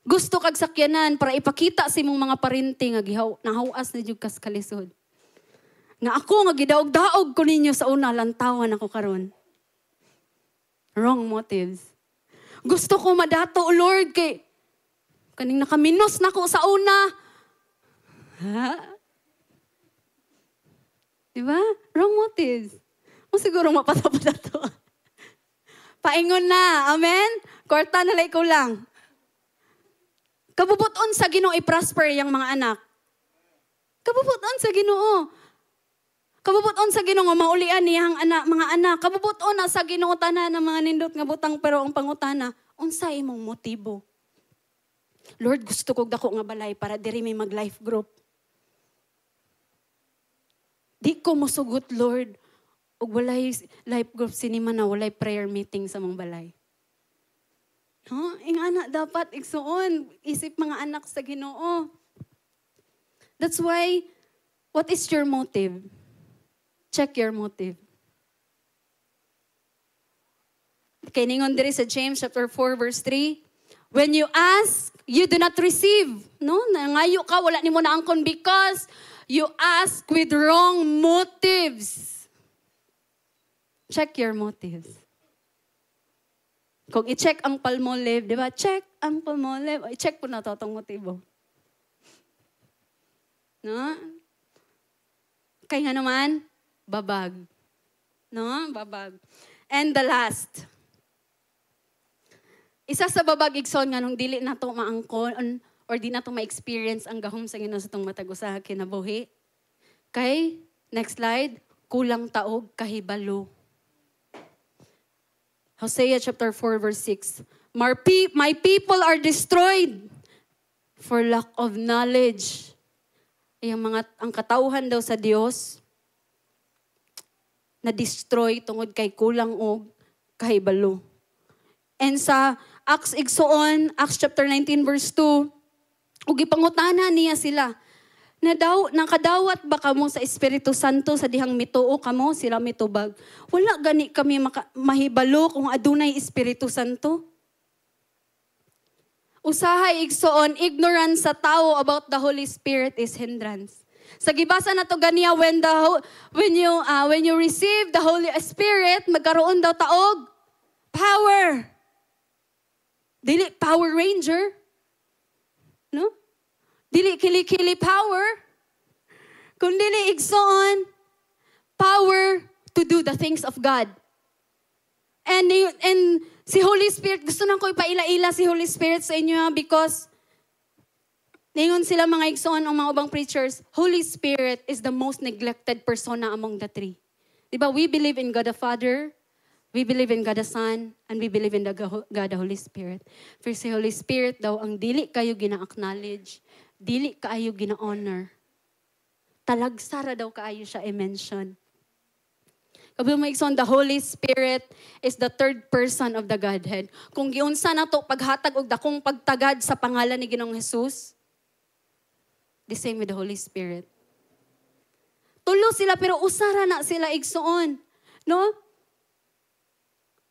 Gusto kag sakyanan para ipakita sa imong mga parinti nga nahawas na jud kas kalisod. Nga ako nga gidaog-daog ko ninyo sa una, lantawan ako karon. Wrong motives. Gusto ko madato, Lord, kay kaning nakaminos na ko sa una. Ha? Diba? Wrong motives. O siguro mapatapadato. Paingon na. Amen? Kwarta na lang ko lang. Kabubuton sa Ginoo i-prosper yung mga anak. Kabubuton sa Ginoo. Kabubuton sa Ginoo nga maulian niyang mga anak. Kabubuton na sa Ginoo tanan ng mga nindot nga butang, pero ang pangutana, unsa imong motibo? Lord, gusto kog dako nga balay para diri may mag life group. Di ko mosugot, Lord, ug walay life group sinima na walay prayer meeting sa mong balay. No, ingana dapat igsuon isip mga anak sa Ginoo. That's why, what is your motive? Check your motive. Kay ningon diri sa James chapter 4 verse 3, when you ask, you do not receive. No? Nangayo ka, wala nimo naangkon because you ask with wrong motives. Check your motives. Kung i-check ang Palmolive, di ba? Check ang Palmolive. I-check po na ito itong motibo. No? Kaya nga naman, babag. No? Babag. And the last. Isa sa babag igsoon nga nung dili na ito maangkon or di na ito ma-experience ang gahom sa Ginoo sa itong matag sa kinabuhi. Kay, next slide, kulang taog kahibalo. Hosea chapter 4 verse 6. My people are destroyed for lack of knowledge. Ang katauhan daw sa Dios na destroy tungod kay kulang og kahibalo. And sa Acts igsoon, Acts chapter 19 verse 2, ug ipangutana niya sila, nakadawat ba kamo sa Espiritu Santo sa dihang mituo kamo? Sila mitubag. Wala gani kami mahibalo kung adunay Espiritu Santo. Usahay igsoon, ignorance sa tao about the Holy Spirit is hindrance. Sa gibasa na to ganiya, when you receive the Holy Spirit, magkaroon daw taog power. Dili Power Ranger. No? Dili kili-kili power. Kung dili igsoon, power to do the things of God. And si Holy Spirit, gusto nang ko ipaila-ila si Holy Spirit sa inyo because ningon sila mga igsoon ang mga ubang preachers, Holy Spirit is the most neglected persona among the three. Diba? We believe in God the Father, we believe in God the Son, and we believe in God the Holy Spirit. For si Holy Spirit daw, ang dili kayo gina-acknowledge, dili kaayo gina-honor. Talagsara daw kaayo siya i-mention. Kabi mo igsoon, the Holy Spirit is the third person of the Godhead. Kung giunsa na to paghatag og dakong pagtagad sa pangalan ni Ginoong Jesus, the same with the Holy Spirit. Tulo sila pero usara na sila igsoon. No?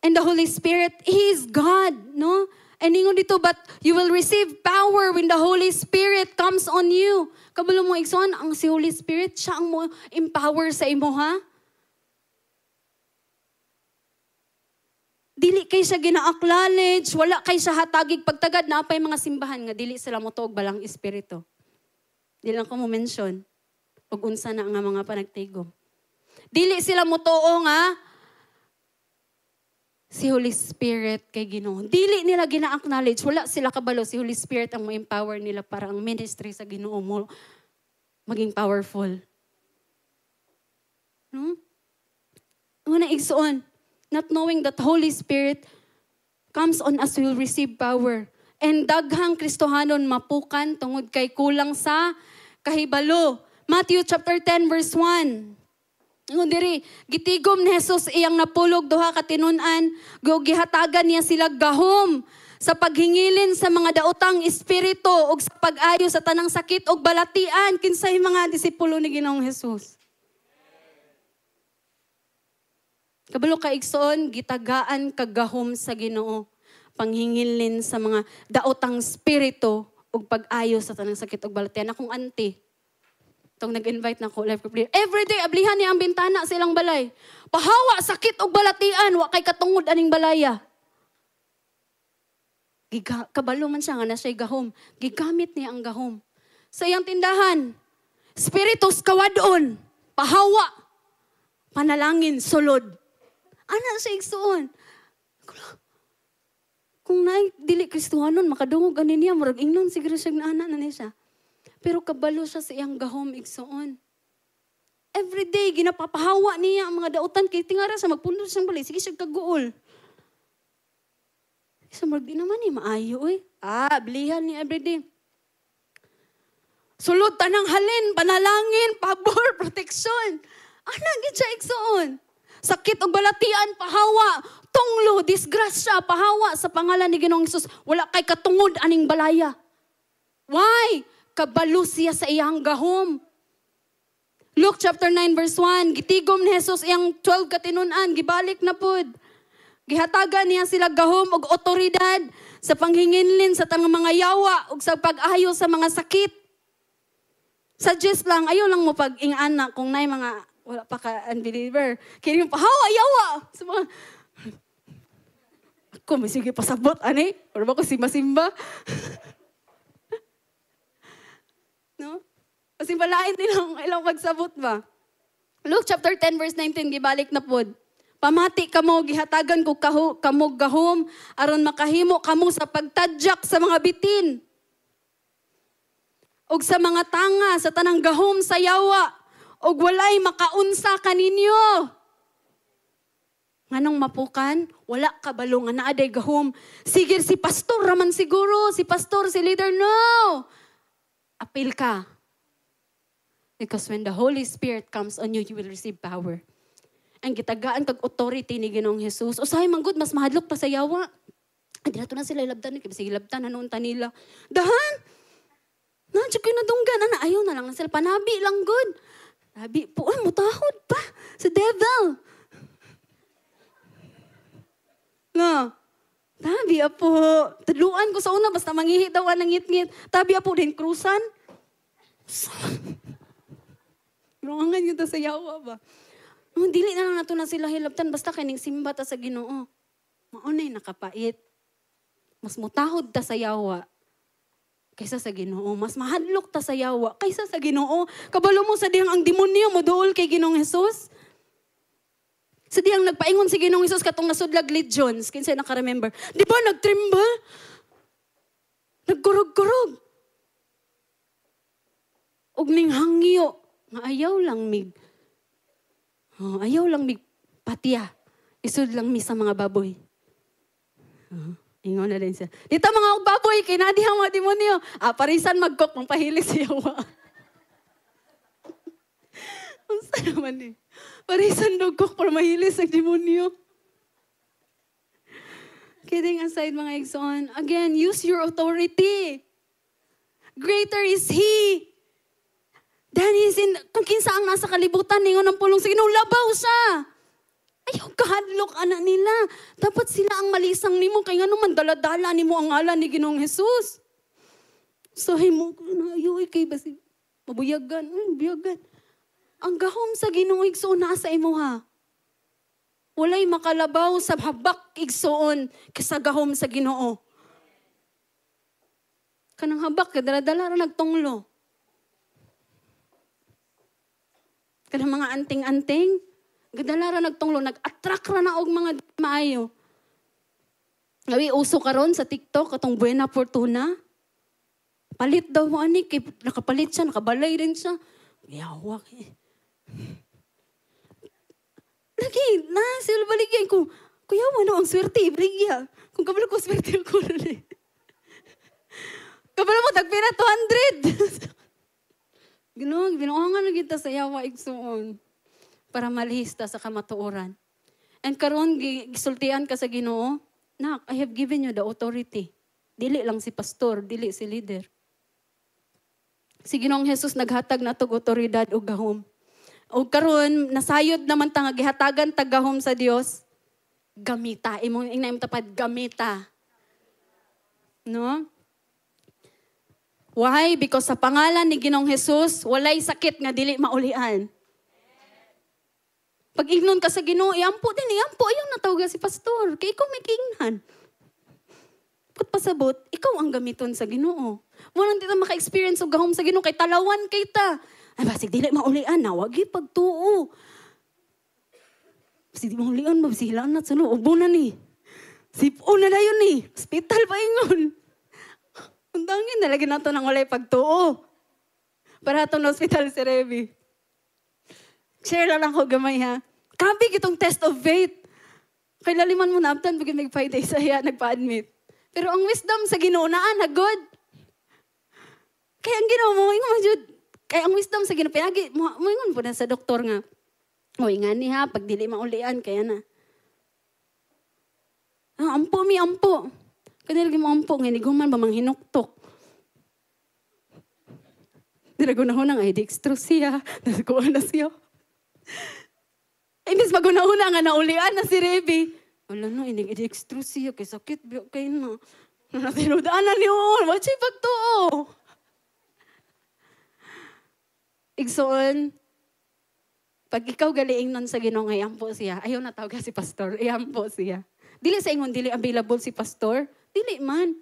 And when the Holy Spirit, He is God, no? And ingon dito, but you will receive power when the Holy Spirit comes on you. Kabalo mo, igsoon, ang si Holy Spirit, siya ang mo empower sa imo, ha? Dili kay siya gina-acknowledge, wala kay siya hatagig pagtagad na apay mga simbahan nga dili sila mo tuog balang espiritu. Dili lang ko mo mention ug unsa na nga mga panagtigom. Dili sila mo tuo nga si Holy Spirit kay Ginoo. Dili nila gina-acknowledge, wala sila kabalo si Holy Spirit ang mo-empower nila para ang ministry sa Ginoo mo maging powerful. No? Una igsoon, not knowing that Holy Spirit comes on us, we will receive power. And daghang Kristohanon mapukan tungod kay kulang sa kahibalo. Matthew chapter 10 verse 1. Ngun diri, gitigom ni Jesus iyang napulog duha ka tinun-an, gihatagan niya sila gahom sa paghingilin sa mga daotang espiritu ug sa pag-ayo sa tanang sakit ug balatian kinsay mga disipulo ni Ginoong Jesus. Kabalo ka igsoon, gitagaan kagahom sa Ginoo, panghingilin sa mga daotang espiritu ug pag-ayo sa tanang sakit ug balatian. Akong auntie, itong nag-invite na ko, life group leader. Every day, ablihan niya ang bintana sa ilang balay. Pahawa, sakit o balatian, wa kay katungod aning balaya. Kabalo man siya nga na siya'y gahom. Gigamit niya ang gahom. Sa iyang tindahan, spiritus kawadon, pahawa, panalangin, sulod. Ana siya igsuon. Kung dili Kristohanon, makadungog anin niya, murag ingnon, siguro siya na ana na niya siya. Pero kabalo siya sa iyang gahom igsoon. Every day, ginapapahawa niya ang mga dautan. Kaya tingara sa magpundo siyang balay. Sige siya kaguol. Isa di naman maayo eh. Blihan niya every day. Sulod tanang halin, panalangin, pabor, proteksyon. Gid siya igsoon. Sakit o balatian, pahawa. Tunglo, disgrasya, pahawa sa pangalan ni Ginoong Hesus. Wala kay katungod aning balaya. Why? Kabalo siya sa iyang gahom. Luke chapter 9 verse 1, gitigom ni Jesus iyang 12 katinunan, gibalik na pod. Gihatagan niya sila gahom og otoridad sa panghinginlin sa tanang mga yawa ug sa pag-ayo sa mga sakit. Suggest lang, ayaw lang mo pag-ingana kung nay mga wala pa ka unbeliever. Kaya yung pahawa, yawa. Sa mga, ako, may sige pasabot, ani? Or ba ko simba-simba? No? Kasi malain din ilang pagsabot ba? Luke chapter 10 verse 19, gibalik na pod. Pamati kamo, gihatagan ko kamog gahom, aron makahimo kamo sa pagtadyak sa mga bitin. Og sa mga tanga, sa tanang gahom sa yawa, og walay makaunsa kaninyo. Nganong mapukan, wala kabalo nga naaday gahom. Sige, si pastor raman siguro, si pastor, si leader, no! Apil ka. Because when the Holy Spirit comes on you, you will receive power. Ang gitagaan kag authority ni Ginoong Jesus. Usahay man gud mas mahadlok pa sa yawa. Dinato na sila ilabtan, kasi ilabtan hanon ta nila. Dahan. Nadyo koy nadunggan ayaw na lang sila panabi lang gud. Sabi po, mutahod pa sa devil. No. Tabi apo, tadluan ko sa una, basta mangihi daw ang ngit-ngit. Tabi apo din, krusan. Ruangan yun sa yawa ba? Dili na lang nato na sila hilabtan, basta kaning simba ta sa Ginoo. Maunay nakapait. Mas mutahod ta sa yawa kaysa sa Ginoo. Mas mahadlok ta sa yawa kaysa sa Ginoo. Kabalo mo sa diyang ang demonyo mo dool kay Ginoong Hesus. Sa diyang nagpaingon si Ginoong Hesus katong nasudlag legions. Kinsay naka-remember? Di ba nagtremble? Nagkurog-kurog. Og ning hangyo. Nga ayaw lang mig. Ayaw lang mig patiya. Isud lang mi sa mga baboy. Ingon na din siya. Dito mga baboy, kinadihang mga demonyo. Parisan magkok, mang pahilis siya. Ang sa naman eh. Parisan dugkok para mahilis ang demonyo. Kidding aside mga igsoon. Again, use your authority. Greater is He. Then kung kinsa ang nasa kalibutan, ningon ang pulong sa Ginoo, labaw siya. Ayaw kahadlok ana nila. Dapat sila ang malisang nimo kay ngano man daladala nimo ang ngalan ni Ginoong Hesus. So himo na ayaw kay basi mabuyagan, buyagan. Ang gahom sa Ginoo igsoon naa sa imo ha. Walay makalabaw sa habak igsoon kaysa gahom sa Ginoo. Kanang habak dala-dala ra nagtunglo. Kanang mga anting-anting gadala ra nagtunglo, nag-attract ra na og mga maayo. Ngawi uso karon sa TikTok katong Buena Fortuna. Palit daw mo ani kay nakapalit siya, nakabalay din siya. Yawak eh. Lagi na sila baligyan ko. Kuya ano ang swerte ibrigya. Kung kabalo ko swerte ko rin. Kabalo mo tagpira 200. Ginoangan na kita sa yawa igsuon. Para malihista sa kamatuoran. And karon gisultian ka sa Ginoo, nak, I have given you the authority. Dili lang si pastor, dili si leader. Si Ginoong Hesus naghatag na tog otoridad o gahom. O karon nasayod naman ta nga gihatagan tag gahom sa Dios. Gamita, imong ingnaim tapad gamita. No? Why? Because sa pangalan ni Ginoong Hesus, walay sakit nga dili maulian. Pag ignon ka sa Ginoo, iampo din, iampo. Ayaw natawag si pastor. Kaya ikaw may kiingnan. Pag pasabot, ikaw ang gamiton sa Ginoo. Walang dito maka-experience o gahom sa Ginoo. Kay talawan kay ta. Ay, basig, dili maulian na. Wag pagtuo. Basig, di maulian, mabasihilaan na sa loob. Ubo na ni. Sipo na yun ni. Hospital pa ingon. Untangin, nalagyan nato ng walay pagtuo. Para ito na hospital si Revy. Share lang ako gamay ha. Kabig itong test of faith. Kay laliman mo na abtan pag nag-5 daysaya, nagpa-admit. Pero ang wisdom sa Ginoo na good. Kaya ang Ginoo mo, ingon jud. Kaya ang wisdom sa Ginoo pinagi mo ingon po na sa doktor nga. O ingani ha, pag dili maulian kaya na. Ampo mi ampo. Kanila gi mo ampo ngani guman ba manghinuktok. Diragunahon ang dextrose siya. Nakuha na siya. Imbis maguna-una nga naulian na si Revy. Wala no, inig-extruse siya kay sakit biyo kay na. Natinudaanan niyo, wala siya pagtuo. Igsoon, pag ikaw galiing nun sa Ginoo nga iampo siya, ayaw na tawag si pastor, iampo siya. Dili sa ingon, dili available si pastor. Dili man.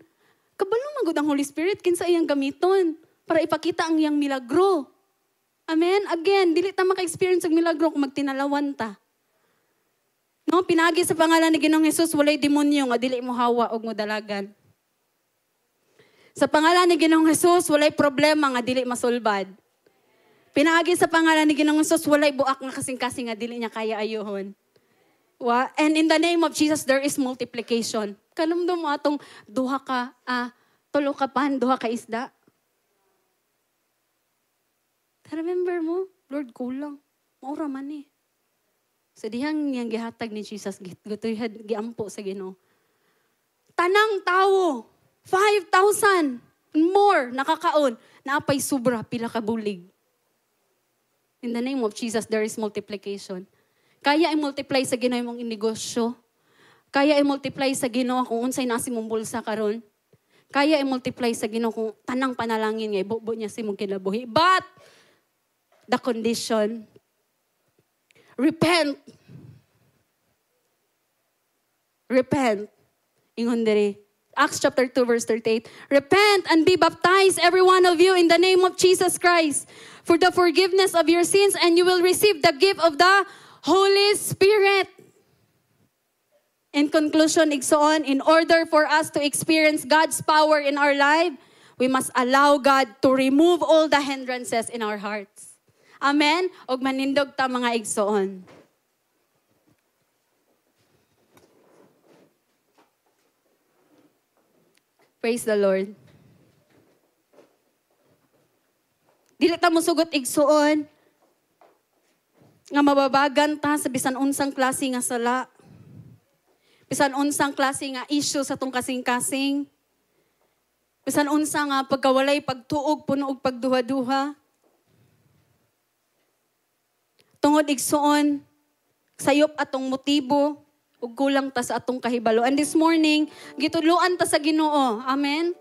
Kabalo magud ang Holy Spirit, kinsa iyang gamiton para ipakita ang iyang milagro. Amen? Again, dili ta maka-experience ng milagro kung magtinalawan ta. No, pinagi sa pangalan ni Ginoong Hesus, walay demonyo nga dili mo hawa og mo dalagan. Sa pangalan ni Ginoong Hesus, walay problema nga dili masulbad. Pinagi sa pangalan ni Ginoong Hesus, walay buak nga kasing-kasing nga dili niya kaya ayohon. And in the name of Jesus, there is multiplication. Kalumdum mo atong duha ka pan, duha ka isda. Remember mo, Lord, kulang. Maura man eh. Sa dihang niyang gihatag ni Jesus, gutuyhad, giampo sa Ginoo. Tanang tao, 5,000 more nakakaon, naapay sobra, pila ka bulig. In the name of Jesus, there is multiplication. Kaya i-multiply sa Ginoo imong negosyo. Kaya i-multiply sa Ginoo kung unsay nasi mong bulsa karon. Kaya i-multiply sa Ginoo kung tanang panalangin nga ibubo niya si mong kinabuhi. But the condition, repent. Repent. Ingon diri. Acts chapter 2 verse 38. Repent and be baptized every one of you in the name of Jesus Christ for the forgiveness of your sins, and you will receive the gift of the Holy Spirit. In conclusion, igsoon, in order for us to experience God's power in our life, we must allow God to remove all the hindrances in our hearts. Amen? Og manindog ta mga igsoon. Praise the Lord. Dili ta mo sugot igsoon nga mababagan ta sa bisan unsang klase nga sala. Bisan unsang klase nga issue sa tong kasing-kasing. Bisan unsang nga pagkawalay pagtuog puno og pagduha-duha. Tungod igsoon sayop atong motibo, ug kulang ta sa atong kahibalo. And this morning, gitudloan ta sa Ginoo. Amen?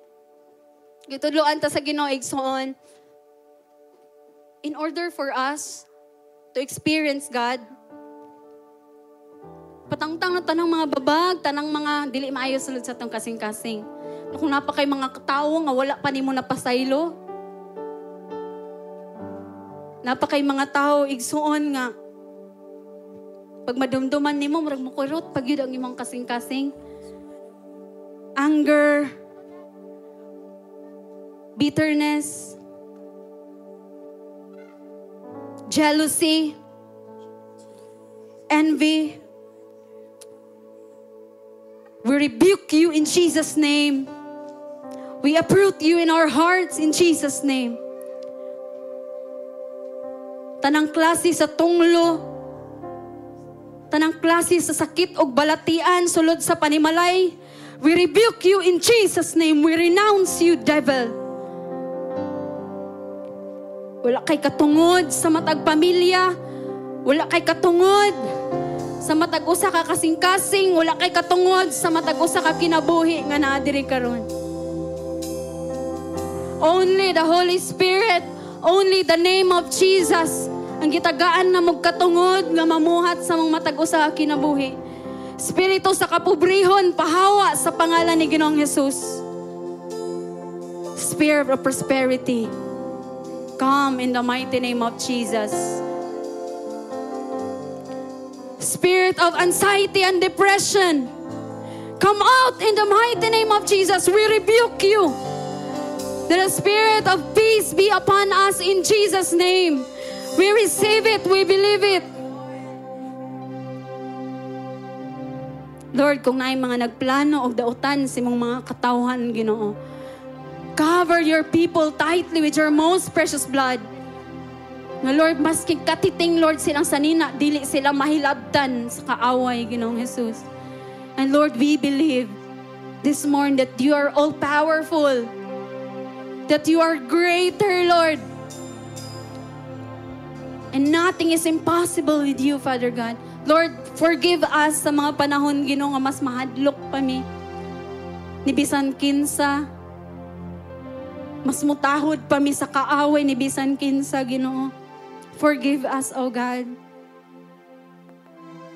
Gitudloan ta sa Ginoo, igsoon. In order for us to experience God, patangtang na tanang mga babag, tanang mga dili maayo sulod sa atong kasing-kasing. Kung napa kay mga tao nga wala pa nimo napasaylo, napa kay mga tao igsuon nga pag madumduman nimo murag mokurot pag yun ang imong kasing-kasing. Anger, bitterness, jealousy, envy. We rebuke you in Jesus' name. We uproot you in our hearts in Jesus' name. Tanang klase sa tunglo, tanang klase sa sakit o balatian sulod sa panimalay, we rebuke you in Jesus' name. We renounce you, devil. Wala kay katungod sa matag pamilya, wala kay katungod sa matag usa ka kasing-kasing, wala kay katungod sa matag usa ka kinabuhi nga naa diri karon. Only the Holy Spirit, only the name of Jesus ang gitagaan na magkatungod nga mamuhat sa mga matag usa ka kinabuhi. Espiritu sa kapobrehon, pahawa sa pangalan ni Ginoong Jesus. Spirit of prosperity, come in the mighty name of Jesus. Spirit of anxiety and depression, come out in the mighty name of Jesus. We rebuke you. That the spirit of peace be upon us in Jesus' name. We receive it, we believe it. Lord, kung naay mga nagplano o dautan sa mong mga katawhan, Ginoo, cover your people tightly with your most precious blood. Nga Lord, maski katiting Lord silang sanina, dili silang mahilabtan sa kaaway, Ginoong Jesus. And Lord, we believe this morning that you are all-powerful, that you are greater, Lord. And nothing is impossible with you, Father God. Lord, forgive us sa mga panahon, Ginoo, nga mas mahadlok pa mi. Ni bisan kinsa, mas mutahod pa mi sa kaaway ni bisan kinsa, Ginoo. Forgive us, O God.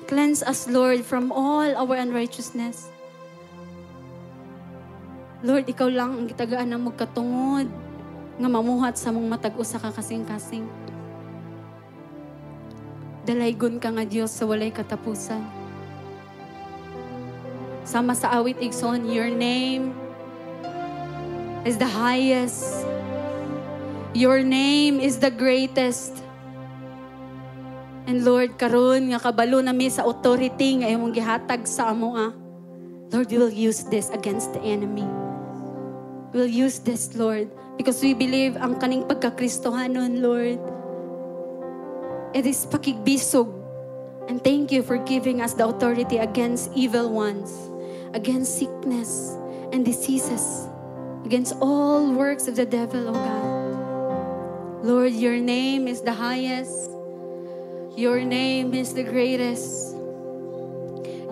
Cleanse us, Lord, from all our unrighteousness. Lord, ikaw lang ang gitagaan na magkatungod nga mamuhat sa mong matag usa ka kasing-kasing. Dalaygon ka nga Diyos sa walay katapusan. Sama sa awit igsoon, your name is the highest. Your name is the greatest. And Lord, karon nga kabalo nami sa authority nga imong gihatag sa amoa. Lord, we will use this against the enemy. We'll use this, Lord, because we believe ang kaning pagkakristohanon, Lord, it is pakigbisog. And thank you for giving us the authority against evil ones, against sickness and diseases, against all works of the devil, O God. Lord, your name is the highest. Your name is the greatest.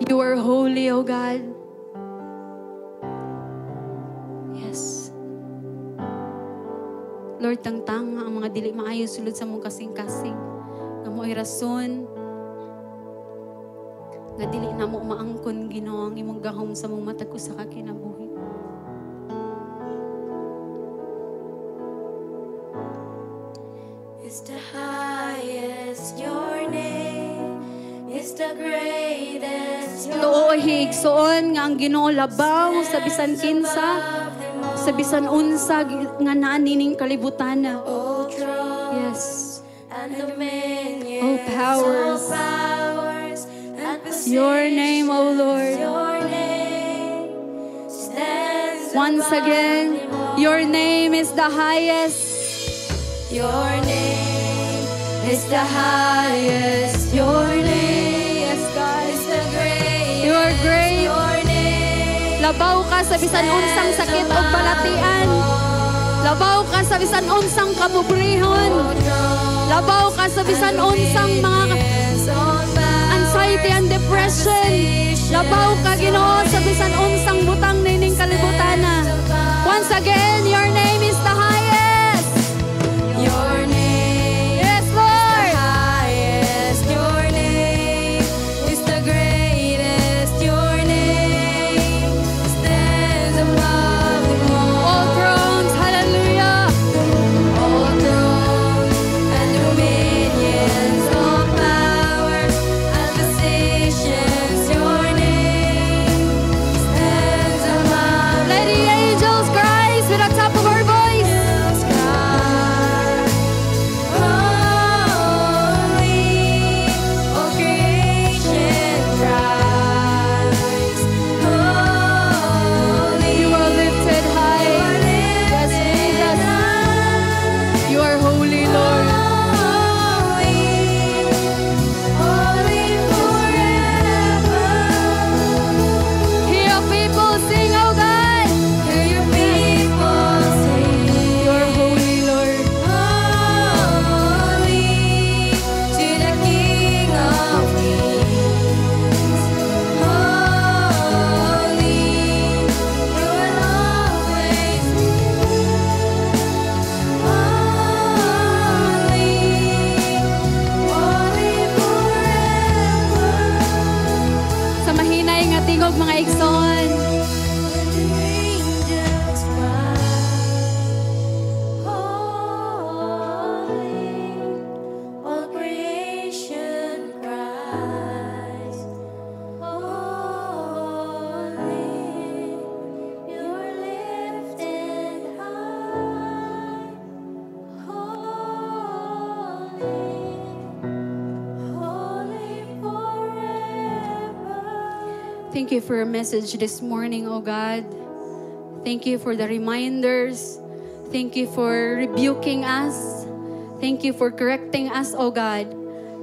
You are holy, O God. Yes. Lord, tangtang ang mga dili maayo sulod sa mong kasing-kasing. Nga mo'y rason nga dili na mo maangkon, Ginoo, ang imong gahom sa mong matag usa ka kinabuhi. Is the highest, your name is the greatest. Tuo higsoon nga ang Ginoo labaw sa bisan kinsa, sa bisan unsa nga naa nining kalibutan. All thrones Yes. and dominions, All powers. all powers and positions. Your name, O Lord. Your name stands Once above again, them all. your name is the highest. Your name is the highest. Your name, Yes, God. is the greatest. You are great. Your name Labaw ka sa bisan unsang sakit o balatian. Labaw ka sa bisan unsang kapobrehon. Labaw ka sa bisan unsang mga is on bound. anxiety and depression. Labaw ka, Ginoo, sa bisan unsang butang nining kalibutana. Once again, your name is the highest. Your name Yes, is Lord. the highest. Your name is the greatest. Your name stands above them All all. thrones, hallelujah. All thrones and dominions, all powers and positions. Your name stands above Let the angels rise with the top of our voice. the sky. Holy, all creation cries. Holy, You are lifted high. Yes, Jesus. You are holy, Lord. holy forever. Hear your people sing, oh God. Hear your people sing. You are holy, Lord. Holy to the King of Kings. Holy, you will always be. Holy forever. Sa mahinay nga tingog mga igsoon. Angels cry, holy, all creation cries, holy, you're lifted high, holy forever. Thank you for your message this morning, oh God. Thank you for the reminders. Thank you for rebuking us. Thank you for correcting us, oh God.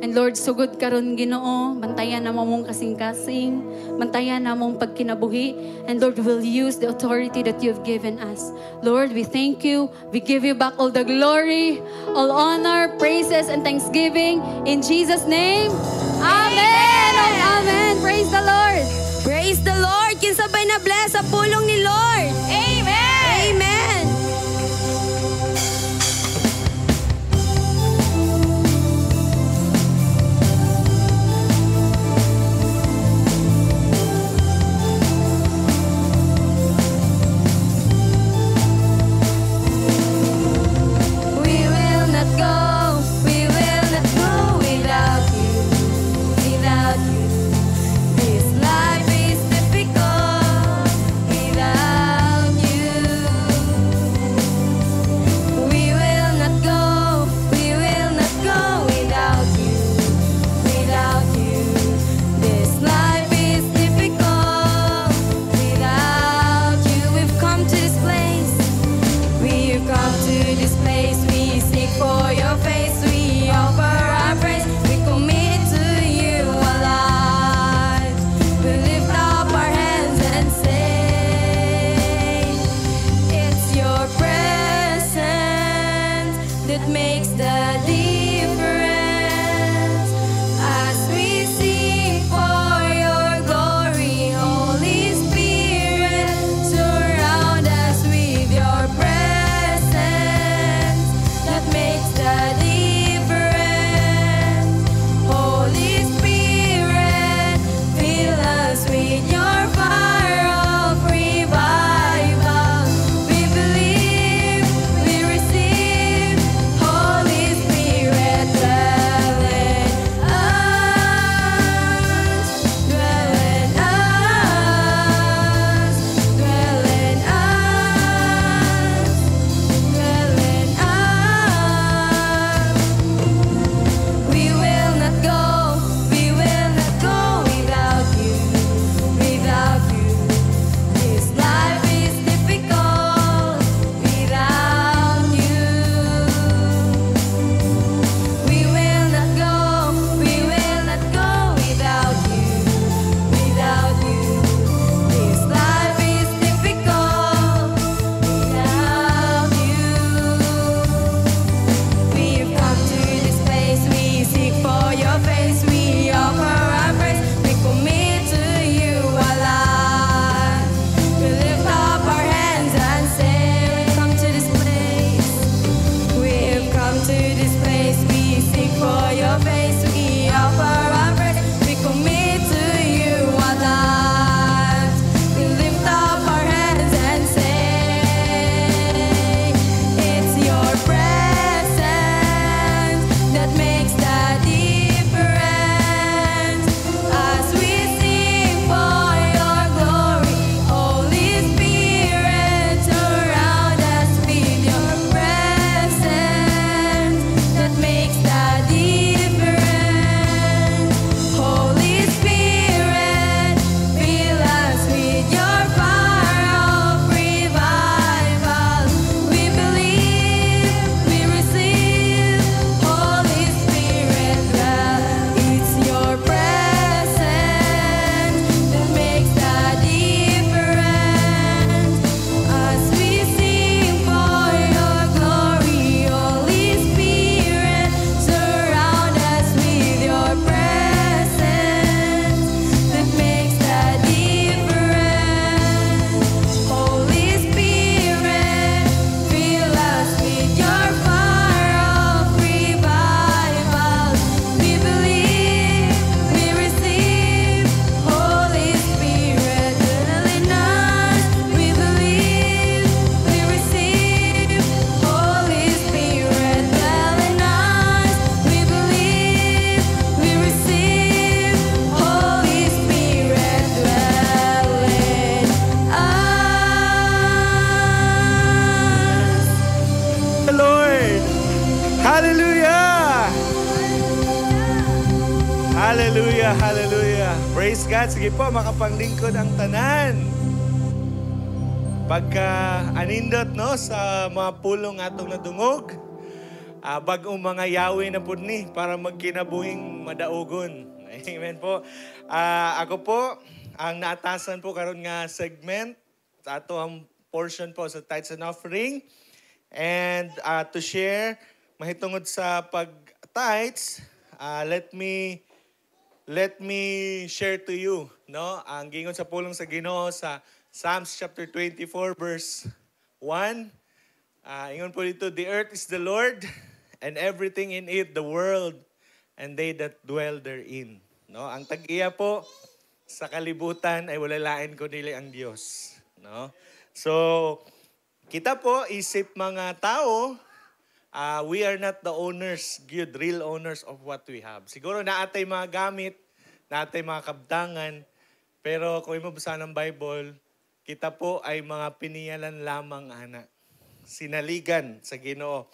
And Lord, sugod karon Ginoo, bantayan na mong kasing-kasing, bantayan na mong pagkinabuhi, and Lord, we'll use the authority that you've given us. Lord, we thank you. We give you back all the glory, all honor, praises, and thanksgiving. In Jesus' name, Amen! Oh, Amen! Praise the Lord! Praise the Lord! Kinsabay na bless sa pulong ni Lord! Amen! Amen! We will not go without you, without you. This life is difficult without Praise God. Sige po, makapanglingkod ang tanan. Pagka anindot no sa mga pulong atong nadungog, bagong mga yawi na po ni para magkinabuhing madaugon. Amen po. Ako po, ang naatasan po karon nga segment sa ato ang portion po sa tithes and offering. And to share, mahitungod sa pag-tithes, let me share to you, no? Ang gingon sa pulong sa Ginoo sa Psalms chapter 24 verse 1. Ingon po dito, the earth is the Lord and everything in it, the world and they that dwell therein. No? Ang tag-iya po sa kalibutan ay wala lain kundi ang Diyos, no? So, kita po isip mga tao, we are not the owners, good, real owners of what we have. Siguro naatay mga gamit, naatay mga kabdangan, pero kung mabasa ng Bible, kita po ay mga piniyalan lamang, ana. Sinaligan sa Ginoo.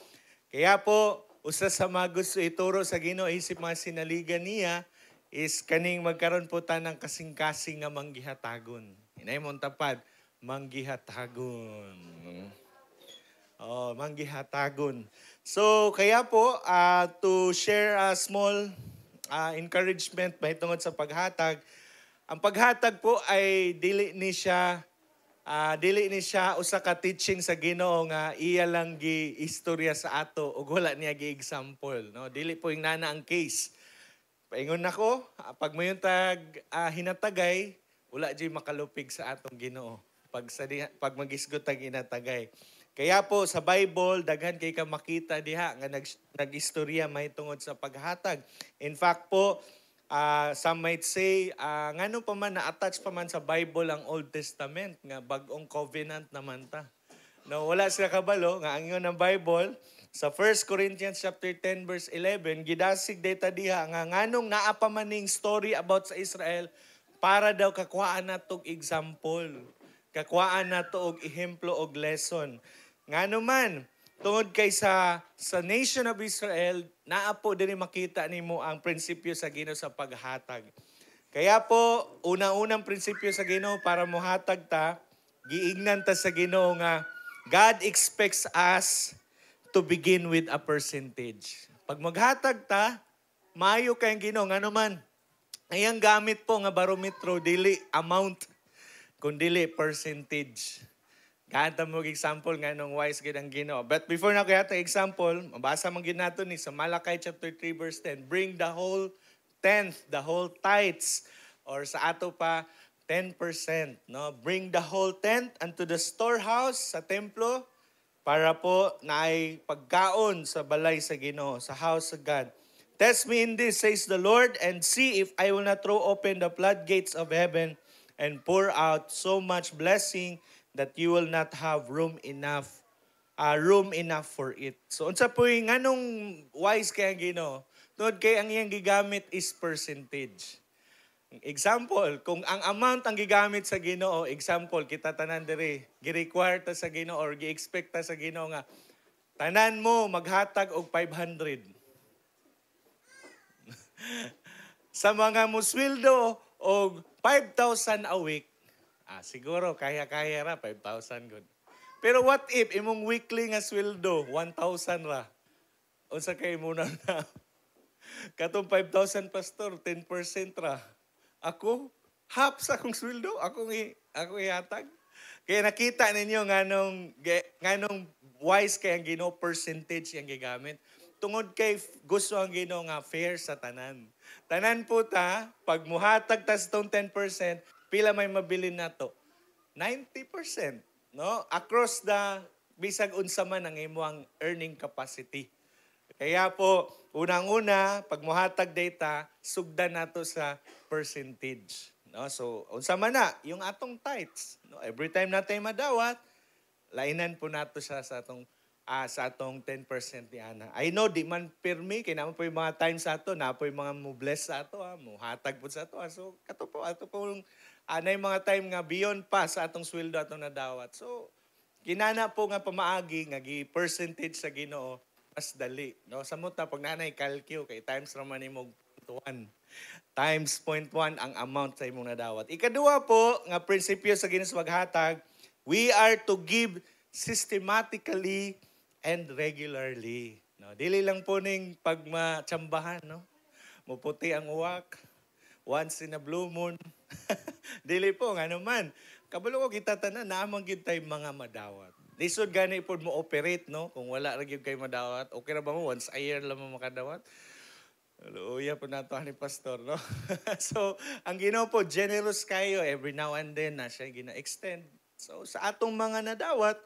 Kaya po, usa sa mga gusto ituro sa Ginoo, isip mga sinaligan niya, is kaning magkaroon po ta ng kasing-kasing nga manggihatagon. Inay mong tapad, manggihatagon. Manggihatagon. So, kaya po, to share a small encouragement mahitungod sa paghatag, ang paghatag po ay dili ni siya usa ka teaching sa Ginoo nga iya lang gi istorya sa ato ug wala niya gi example, no? Dili po yung nana ang case. Paingon nako, pag mayon tag hinatagay, wala jay makalupig sa atong Ginoo. Pag magisgot tag hinatagay. Kaya po sa Bible daghan kay ka makita diha nga nag-istorya mahitungod sa paghatag. In fact po, some might say, ngano pa man na-attach pa man sa Bible ang Old Testament, nga bagong covenant naman ta. No, wala sila kabalo, nga ang yun ng Bible, sa 1 Corinthians chapter 10 verse 11, gidasig data diha, nga nganong naapamaning story about sa Israel, para daw kakwaan na tog example, kakwaan na to og ehemplo og lesson. Ngano man, tungod kay sa nation of Israel, naapo din makita nimo ang prinsipyo sa Ginoo sa paghatag. Kaya po, unang-unang prinsipyo sa Ginoo para mohatag ta, giingnan ta sa Ginoo nga God expects us to begin with a percentage. Pag maghatag ta, maayo kayong Ginoo ngano man. Ayang gamit po nga barometro dili amount kundi percentage. Kanta mo example nga nung wise gid ang Ginoo. But before na kaya example, mabasa man gid nato ni sa Malakay chapter 3 verse 10, bring the whole tenth, the whole tithes, or sa ato pa 10%, no? Bring the whole tenth unto the storehouse sa templo para po naay pagkaon sa balay sa Ginoo, sa house of God. Test me in this, says the Lord, and see if I will not throw open the floodgates of heaven and pour out so much blessing that you will not have room enough for it. So unsa po yung nganong wise kay ang Ginoo? Tungod kay ang iyang gigamit is percentage. Example, kung ang amount ang gigamit sa Ginoo, example, kita tanan diri, gi-require ta sa Ginoo or gi-expect ta sa Ginoo nga tanan mo maghatag og 500. Sa mga musweldo og 5,000 a week, siguro kaya-kaya ra 5,000 good. Pero what if imong weekly nga sweldo 1,000 ra? Unsa kay mo na? Katong 5,000 pastor 10% ra. Ako half sa akong sweldo, ako ihatag. Kaya nakita ninyo nganong wise kay ang Ginoo percentage ang gigamit. Tungod kay gusto ang Ginoo nga fair sa tanan. Tanan po ta, pag muhatag ta sa 10%, pila may mabili nato? 90%, no? Across the bisag unsa man ang imong earning capacity. Kaya po, unang-una, pag muhatag data, sugdan nato sa percentage, no? So, unsa man na yung atong tithes, no? Every time natin madawat, lainan po nato siya sa atong 10% ni ana. I know di man pirmi kay naman po yung mga times sa ato, na po yung mga mo bless sa ato, muhatag po sa ato. So, ato po anay mga time nga beyond pa sa atong sweldo atong nadawat. So, kinana po nga pamaagi nga gi-percentage sa Ginoo mas dali, no? Sa muta pag nanay calcio kay times ra man nimo Times 0.1 ang amount sa imong nadawat. Ikaduha po, nga prinsipyo sa Ginoo sa paghatag, we are to give systematically and regularly. No, dili lang po ning pagmatsambahan, no? Muputi ang uwak, once in a blue moon. Dili po, nga naman. Kabalo ko kita tanan, naamang gyud tay mga madawat. Lisod gani po mo operate, no? Kung wala ra gyud kay madawat, okay ra ba mo? Once a year lang mo makadawat? Hallelujah po nato ni Pastor, no? So, ang Ginoo po, generous kayo. Every now and then na siya gina-extend. So, sa atong mga nadawat,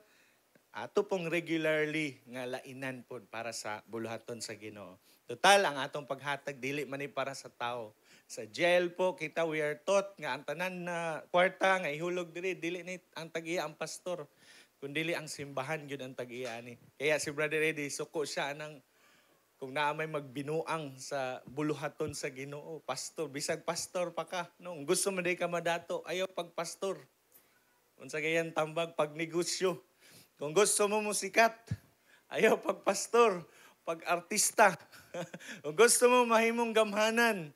ato pong regularly nga lainan po para sa buluhaton sa Ginoo. Total, ang atong paghatag, dili man ni para sa tao. Sa jail po, kita we are taught nga ang tanan na kwarta nga ihulog dili ni ang tag-iya ang pastor, kundi ang simbahan gyud ang tag-iya ni. Kaya si Brother Eddie, suko siya ng kung naa may magbinuang sa buluhaton sa Ginoo, pastor, bisag pastor pa ka, no? Gusto mo di ka madato, ayaw pagpastor. Unsa gayan tambag pagnegosyo. Kung gusto mo musikat, ayaw pagpastor, pag-artista. Kung gusto mo mahimong gamhanan,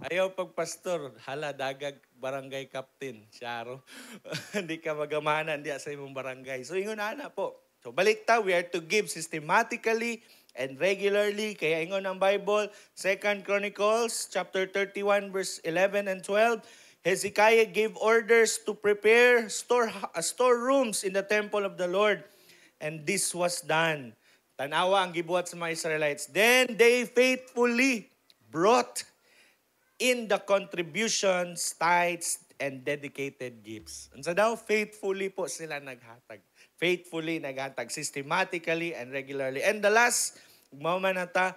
ayaw pagpastor, hala dagag barangay captain, Sharo. Hindi ka magamanan diya sa imong barangay. So ingon ana po. So balik ta, we are to give systematically and regularly. Kaya ingon ang Bible, 2 Chronicles chapter 31 verse 11 and 12, Hezekiah gave orders to prepare storerooms in the temple of the Lord, and this was done. Tanawa ang gibuhat sa mga Israelites. Then they faithfully brought in the contributions, tithes, and dedicated gifts. Unsa daw? Faithfully po sila naghatag. Faithfully naghatag, systematically and regularly. And the last, mamanata,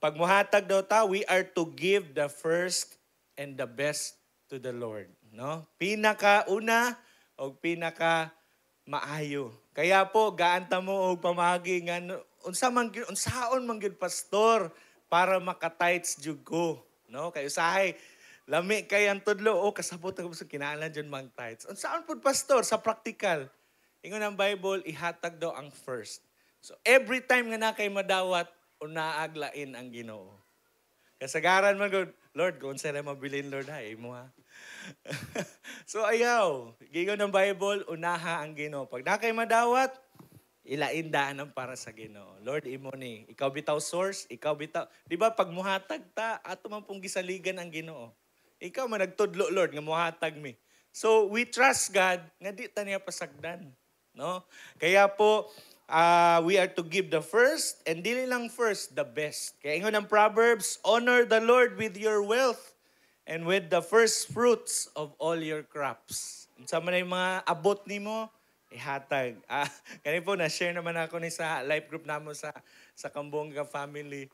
pag muhatag daw ta, we are to give the first and the best to the Lord. No? Pinaka-una o pinaka-maayo. Kaya po, gaanta mo og pamagi nga, unsaon man gyud pastor para maka-tithes jud ko. No? Kay usahay, lami kay ang tudlo, kasabot ako sa kinahanglan dyan mang tithes. Unsaon po pastor? Sa practical. Ingon ang Bible, ihatag daw ang first. So every time nga na kay madawat, unaaglain ang Ginoo. Kasagaran man God, Lord, kung sa'yo mabilin, Lord, mo ha. So ayaw, gingon ng Bible, unaha ang Ginoo. Pag na kay madawat, ilain daan para sa Ginoo. Lord, imo ni. Ikaw bitaw source, ikaw bitaw. Di ba pag muhatag ta, ato man pong gisaligan ang Ginoo. Ikaw man nagtudlo, Lord, nga muhatag mi. So we trust God nga di ta niya pasagdan, no? Kaya po we are to give the first, and dili lang first, the best. Kaya ingon ang Proverbs, honor the Lord with your wealth and with the first fruits of all your crops. Unsa man ay mga abot nimo, ihatag. Kani po, na-share naman ako ni sa life group namo sa Kambonga family.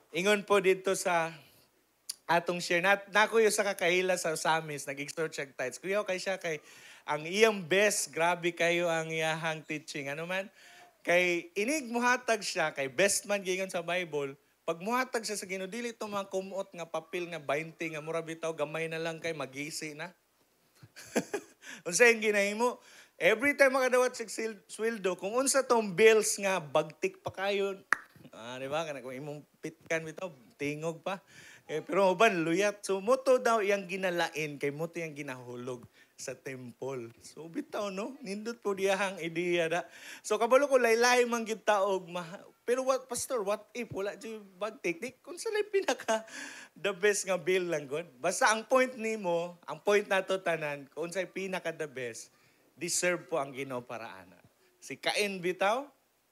Ingon po dito sa atong share. Nakuyo sa kakahila sa Samis, nag-extort siya tithes. Kuya, kay siya, kay ang iyang best, grabe kayo ang iyahang teaching. Ano man? Kay inig muhatag siya, kay best man gingon sa Bible, pag muhatag siya sa Ginoo, dili ito mga kumuot nga papel nga 20 nga mura bitaw, gamay na lang kay magisi na. Unsa yung ginahimo? Every time makadawat sig sweldo, kung unsa tong bills nga bagtik pa kayo, di ba? Kung imong pitkan bitaw, tingog pa. Pero uban, luyat. So, moto daw iyang ginalain, kay moto iyang ginahulog sa temple. So, bitaw, no? Nindot po diyahang ideya da. So, kabalo ko, laylay man gyud taog. Pero pastor, what if? Wala dyan bagtik. Kung saan pinaka the best nga bill lang, God? Basta ang point nimo, ang point nato tanan, kung saan pinaka the best, deserve po ang Ginoo para ana. Si Cain bitaw,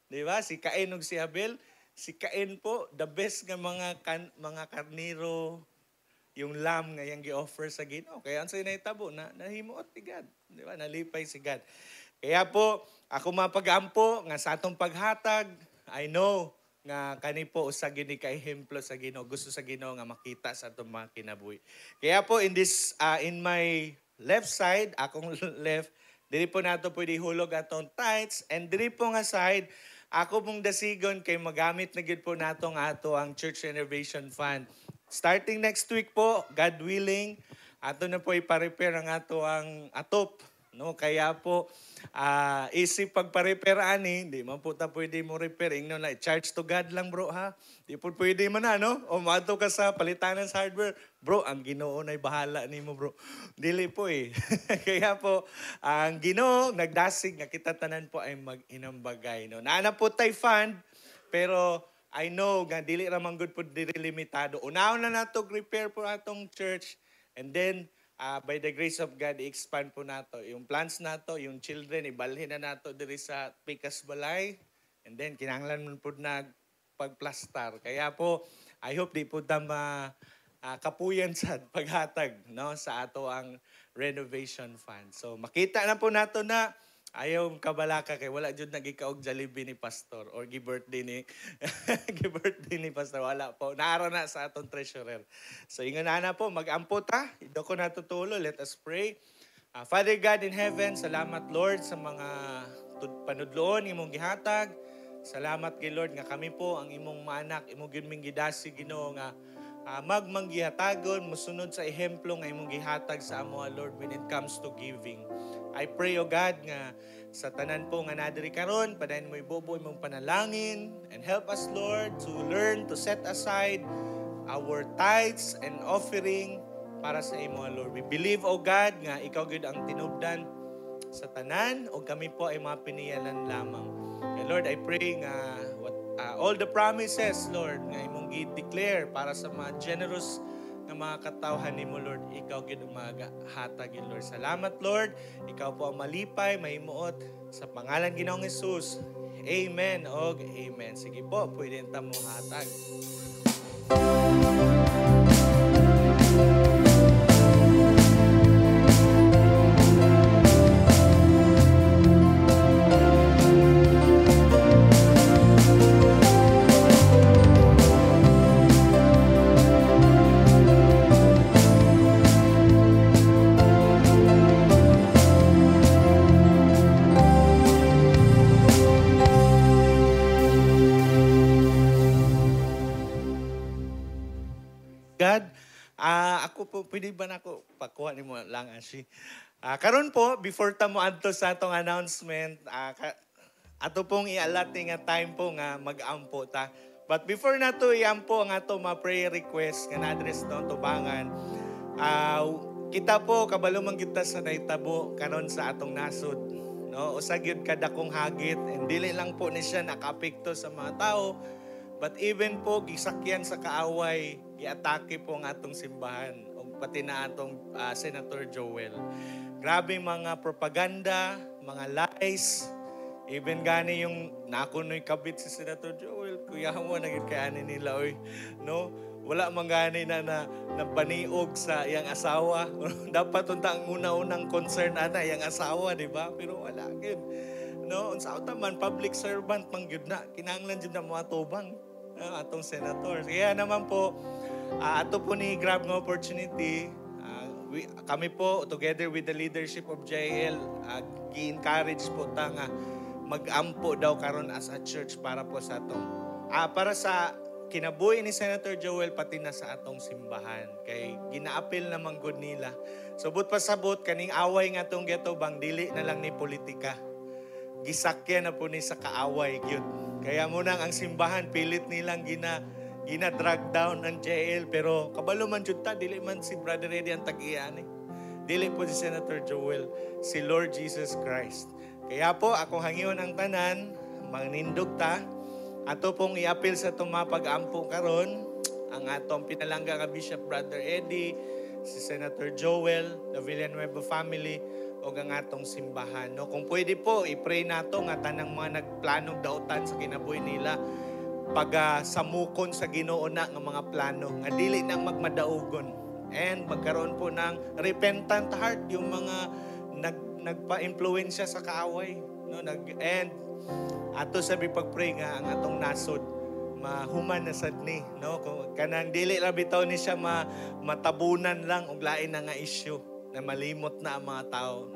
di ba? Si Cain ug si Abel, si Cain po, the best nga mga karniro, yung lamb nga yung gi-offer sa Ginoo. Kaya ang sa'yo naitabo, nahimuot ni God. Di ba? Nalipay si God. Kaya po, ako mapagampo nga sa atong paghatag, I know nga kani po usa gini ka ehemplo sa Ginoo, gusto sa Ginoo nga makita sa atong mga kinabuhi. Kaya po in my left side, akong left, diri po nato pwede hulog atong tithes, and diri po nga side, ako pong dasigon kay magamit na gid po nato nga ato ang Church Renovation Fund. Starting next week po, God willing, ato na po ipa-repair ang ato ang atop, No, kaya po isip pagpa-repair ani, di man po ta pwede mo repairing no, like charge to God lang bro ha. Di po pwede man no. O mato ka sa palitanan sa hardware, bro, ang Ginoo nay bahala nimo bro. Dili po eh. Kaya po ang Ginoo nagdasig nga kita tanan po ay mag-inambagay no. Naana po tay fund pero I know nga dili ra man gud pud dili limitado. Unahon na nato repair po atong church and then by the grace of God, i-expand po nato. Yung plans nato, yung children, ibalhin na nato diri sa Pikas Balay. And then, kinahanglan mo po na pagplastar. Kaya po, I hope di po tama kapuyan sa paghatag no, sa ato ang renovation fund. So, makita na po nato na ayaw kabalaka kay wala jud nagikaog Jollibee ni pastor or gi-birthday ni pastor wala po naara na sa atong treasurer. So ingon na po mag-ampo ta ido ko natutulo, let us pray. Father God in heaven, salamat Lord sa mga panudloon imong gihatag. Salamat kay Lord nga kami po ang imong maanak, imong gyud ming gidasi Ginoo nga magmanggihatagon mosunod sa ehemplo nga imong gihatag sa amo Lord when it comes to giving. I pray, O God, nga sa tanan po nga nadiri karon, padayon mo ibobo imong panalangin and help us, Lord, to learn to set aside our tithes and offering para sa imo, Lord. We believe, O God, nga ikaw gyud ang tinubdan sa tanan o kami po ay mga piniyalan lamang. And Lord, I pray nga all the promises, Lord, nga imong gi-declare para sa mga generous ng mga katawhan ni mo, Lord, ikaw gyud maghatag, Lord. Salamat, Lord. Ikaw po ang malipay, mahimuot sa pangalan Ginoong Hesus. Amen og amen. Sige po, pwede ta mo hatag. God, ako po, pwede ba na ako, pakuha ni mo lang, Ashi. Karon po, before ta mo adto sa atong announcement, ato pong i-allotting nga time po nga mag-ampo ta. But before na to i-ampo ang ato mga prayer request nga na-address doon tubangan, kita po, kabalo man kita sa naitabo karon sa atong nasod. No? Usa gyud kada kong hagit, and dili lang po ni siya naka-apekto sa mga tao, but even po, gisakyan sa kaaway, i-atake po ang atong simbahan, o pati na atong Senator Joel. Grabe mga propaganda, mga lies, even gani yung nakunoy kabit si Senator Joel, kuya mo, naging kayani nila, oy, no? Wala man gani na paniog sa iyang asawa. Dapat unta ang una-unang concern ana iyang asawa, di ba? Pero wala gyud. No, unsa man public servant man gyud na, kinahanglan jud na mga tubang atong senator. Kaya naman po ato po ni grab nga opportunity, kami po together with the leadership of JL gi-encourage po ta nga mag-ampo daw karon as a church para po sa atong para sa kinabuhi ni Senator Joel pati na sa atong simbahan. Kay ginaapil naman good nila. Subot pa sabot kaning away nga atong getubang dili na lang ni politika. Gisakyan na po ni sa kaaway gyud. Kaya muna ang simbahan pilit nilang gina-drag down ng JL, pero kabalo man jud ta, dili man si Brother Eddie ang tag-iyan eh. Dili po si Senator Joel, si Lord Jesus Christ. Kaya po akong hangiyon ang tanan, mangnindog ta, ato pong i-appeal sa itong mga pag-ampo karon, ang atong pinalangga nga Bishop Brother Eddie, si Senator Joel, the Villanueva family, o ang atong simbahan. No? Kung pwede po, i-pray nato nga tanang mga nagplanong dautan sa kinabuhi nila, pag-samukon sa Ginoo na ng mga plano, nga dili nang magmadaugon. And magkaroon po ng repentant heart, yung mga nagpa-influensya sa kaaway. No? And ato sabi pag-pray nga ang atong nasod mahuman na sadni, no? Kanang dili ra bitaw ni siya matabunan lang og lain na nga issue na malimot na ang mga tao.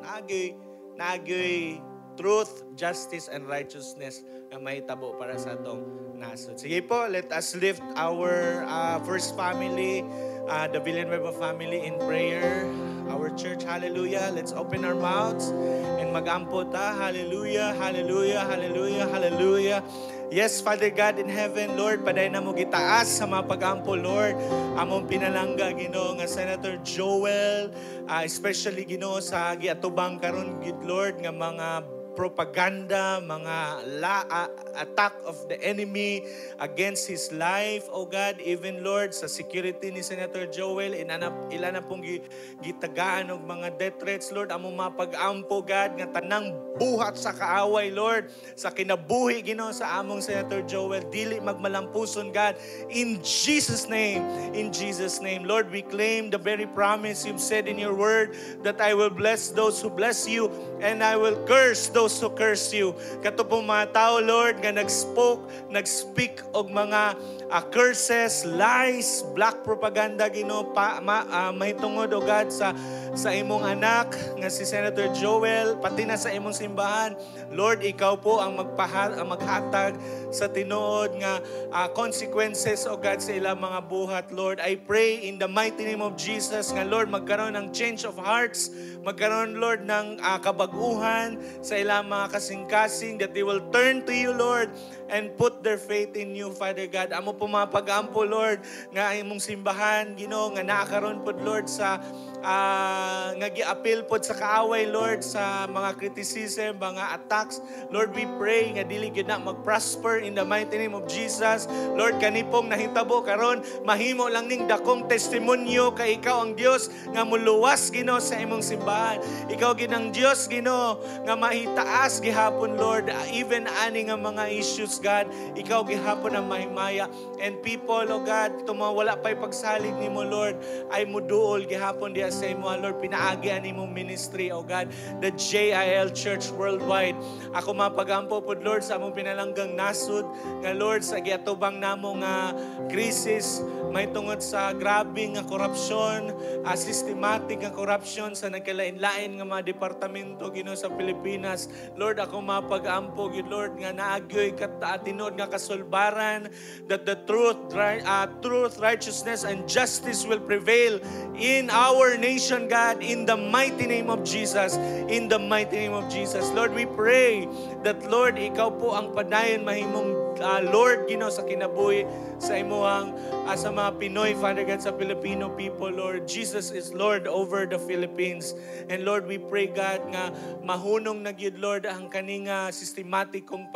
Naagyoy truth, justice, and righteousness na mahitabo para sa atong nasod. Sige po, let us lift our first family, the Villanueva family in prayer. our church. Hallelujah. Let's open our mouths and mag-ampo ta. Hallelujah, hallelujah, hallelujah, hallelujah. Yes, Father God in heaven, Lord, paday na mo gitaas sa mga pag-ampo, Lord. Among pinalangga, Ginoo, nga Senator Joel, especially, Ginoo, sa giatubang karon, gid Lord, nga mga propaganda, mga attack of the enemy against his life, oh God, even Lord, sa security ni Senator Joel, ilan na pong gitagaan og mga death threats, Lord, among mapag-ampo, God, nga tanang buhat sa kaaway, Lord, sa kinabuhi, Ginoo, sa among Senator Joel, dili magmalampuson, God, in Jesus' name, Lord, we claim the very promise you've said in your word, that I will bless those who bless you, and I will curse those who curse you. Kato po mga tao, Lord, nga nag-speak og mga curses, lies, black propaganda, Ginoo, mahitungod, O God, sa imong anak nga si Senator Joel, pati na sa imong simbahan. Lord, ikaw po ang maghatag sa tinuod nga consequences, O God, sa ilang mga buhat. Lord, I pray in the mighty name of Jesus nga, Lord, magkaroon ng change of hearts, magkaroon, Lord, ng kabaguhan sa ilang mga kasing-kasing, that they will turn to you, Lord, and put their faith in you, Father God. Amo po mga pag-ampo, Lord, nga imong simbahan, Ginoo, nga nakakaroon po, Lord, sa nga gi-appeal po sa kaaway, Lord, sa mga criticism, mga attacks. Lord, we pray nga dili gyud na mag-prosper in the mighty name of Jesus. Lord, kanipong nahitabo karon, mahimo lang ning dakong testimonyo kay ikaw ang Dios nga muluwas, Ginoo, sa imong simbahan. Ikaw gid ang Dios, Ginoo, nga mahitaas gihapon, Lord, even ani nga mga issues, God, ikaw gihapon ang mahimaya. And people, oh God, wala pa'y pagsalig nimo, Lord, ay muduol gihapon diya sa imo, Lord, pinaagian nimong ministry, oh God, the JIL Church Worldwide. Ako mapagampo po, Lord, sa among pinalanggang nasud, nga Lord, sa giatubang namo nga krisis, may tungod sa grabe nga korupsyon, systematic nga korupsyon sa nagkalain-lain nga mga departamento, Ginoo, sa Pilipinas. Lord, ako mapag-ampo, Lord, nga naagyoy tinuod nga kasulbaran, that the truth, righteousness, and justice will prevail in our nation, God, in the mighty name of Jesus. In the mighty name of Jesus. Lord, we pray that, Lord, ikaw po ang padayon mahimong Lord, Ginoo, sa kinabuhi sa imuhang sa mga Pinoy, Father God, sa Filipino people, Lord. Jesus is Lord over the Philippines. And Lord, we pray, God, nga mahunong na gyud, Lord, ang kaninga sistematikong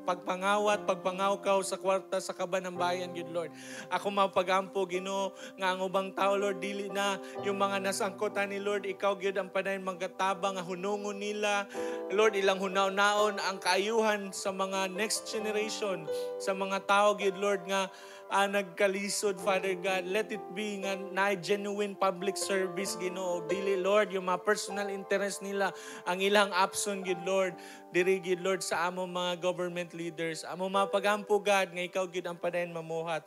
pagpangawat, pagpangawkaw sa kwarta sa kaban ng bayan, gyud, Lord. Ako mapagampo, Ginoo, nga ang ubang tao, Lord, dili na yung mga nasangkotan ni Lord, ikaw gyud ang padayon magkatabang nga hunungon nila, Lord, ilang hunaw-naon ang kaayuhan sa mga next generation, sa mga tao, gyud, Lord, nga nagkalisod, Father God. Let it be nga na genuine public service, Ginoo. Dili, Lord, yung mga personal interest nila, ang ilang option, gid, Lord, diri, gid, Lord, sa among mga government leaders. Among mga pagampo, God, nga ikaw gid ang padayon mamuhat.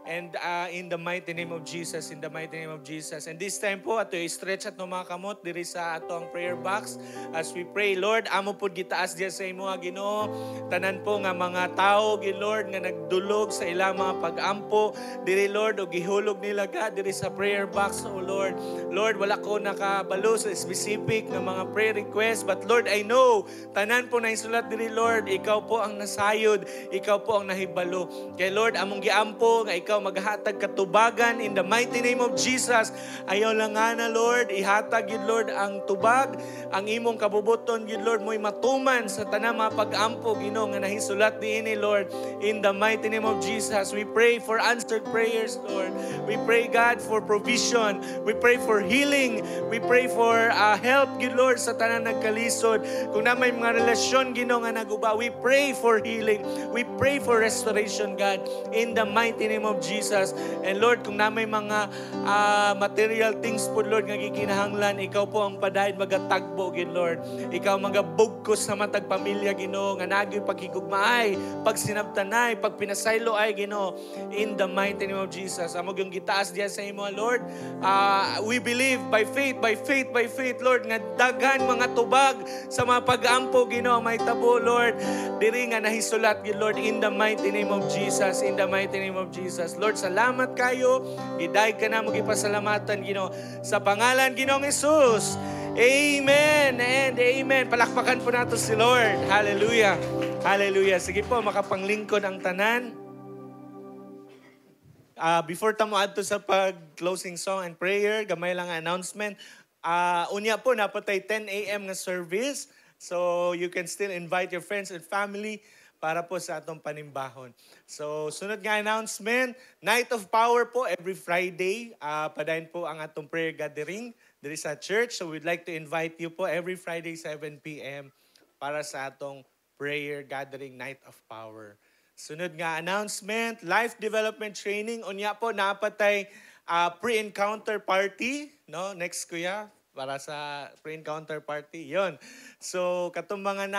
And in the mighty name of Jesus, in the mighty name of Jesus. And this time po, ato i-stretch at mga kamot diri sa ato ang prayer box as we pray. Lord, amo po gitaas diya sa imo, Ginoo. Tanan po nga mga tao, gid, Lord, nga nagdulog sa ilang mga pag-ampo diri, Lord, o gihulog nila, God, diri sa prayer box, oh Lord. Lord, wala ko nakabalo sa specific nga mga prayer request, but Lord, I know tanan po na isulat diri, Lord, ikaw po ang nasayod, ikaw po ang nahibalo. Kay Lord, among giampo nga ikaw maghatag katubagan in the mighty name of Jesus. Ayaw lang nga na, Lord, ihatag yun, Lord, ang tubag, ang imong kabubuton yun, Lord, mo'y matuman sa tanang mga pag-ampo, Ginoo, nga nahisulat diini, Lord, in the mighty name of Jesus. We pray for answered prayers, Lord. We pray, God, for provision. We pray for healing. We pray for help, yun, Lord, sa tanang nagkalisod. Kung na may mga relasyon, Ginoo, nga naguba, we pray for healing. We pray for restoration, God, in the mighty name of Jesus. And Lord, kung na may mga material things po, Lord, nga gikinahanglan, ikaw po ang padayad magatagbo, gid, Lord. Ikaw magabugkos sa matag pamilya, Ginoo, nga nagyoy paghigugmaay, pag sinabtanay, pag pinasaylo ay, Ginoo. in the mighty name of Jesus. Amog yung gitaas diya sa imo, Lord. We believe by faith, Lord, nga daghan mga tubag sa mga pag-ampo, Ginoo, may tabo, Lord. Diri nga nahisulat, Lord, in the mighty name of Jesus, in the mighty name of Jesus. Lord, salamat kayo. Giday ka na, magipasalamatan, Ginoo, sa pangalan, Ginoong Jesus. Amen and amen. Palakpakan po nato si Lord. Hallelujah. Hallelujah. Sige po, makapanglingkod ang tanan. Before tamo adto sa pag-closing song and prayer, gamay lang ang announcement. Unya po, napatay 10 a.m. nga service. So, you can still invite your friends and family para po sa atong panimbahon. So, sunod nga announcement, Night of Power po every Friday. Padayon po ang atong prayer gathering diri sa church. So, we'd like to invite you po every Friday 7 p.m. para sa atong prayer gathering Night of Power. Sunod nga announcement, life development training. Unya po, napatay pre-encounter party. No? Next, kuya, para sa pre-encounter party. Yon. So, katong mga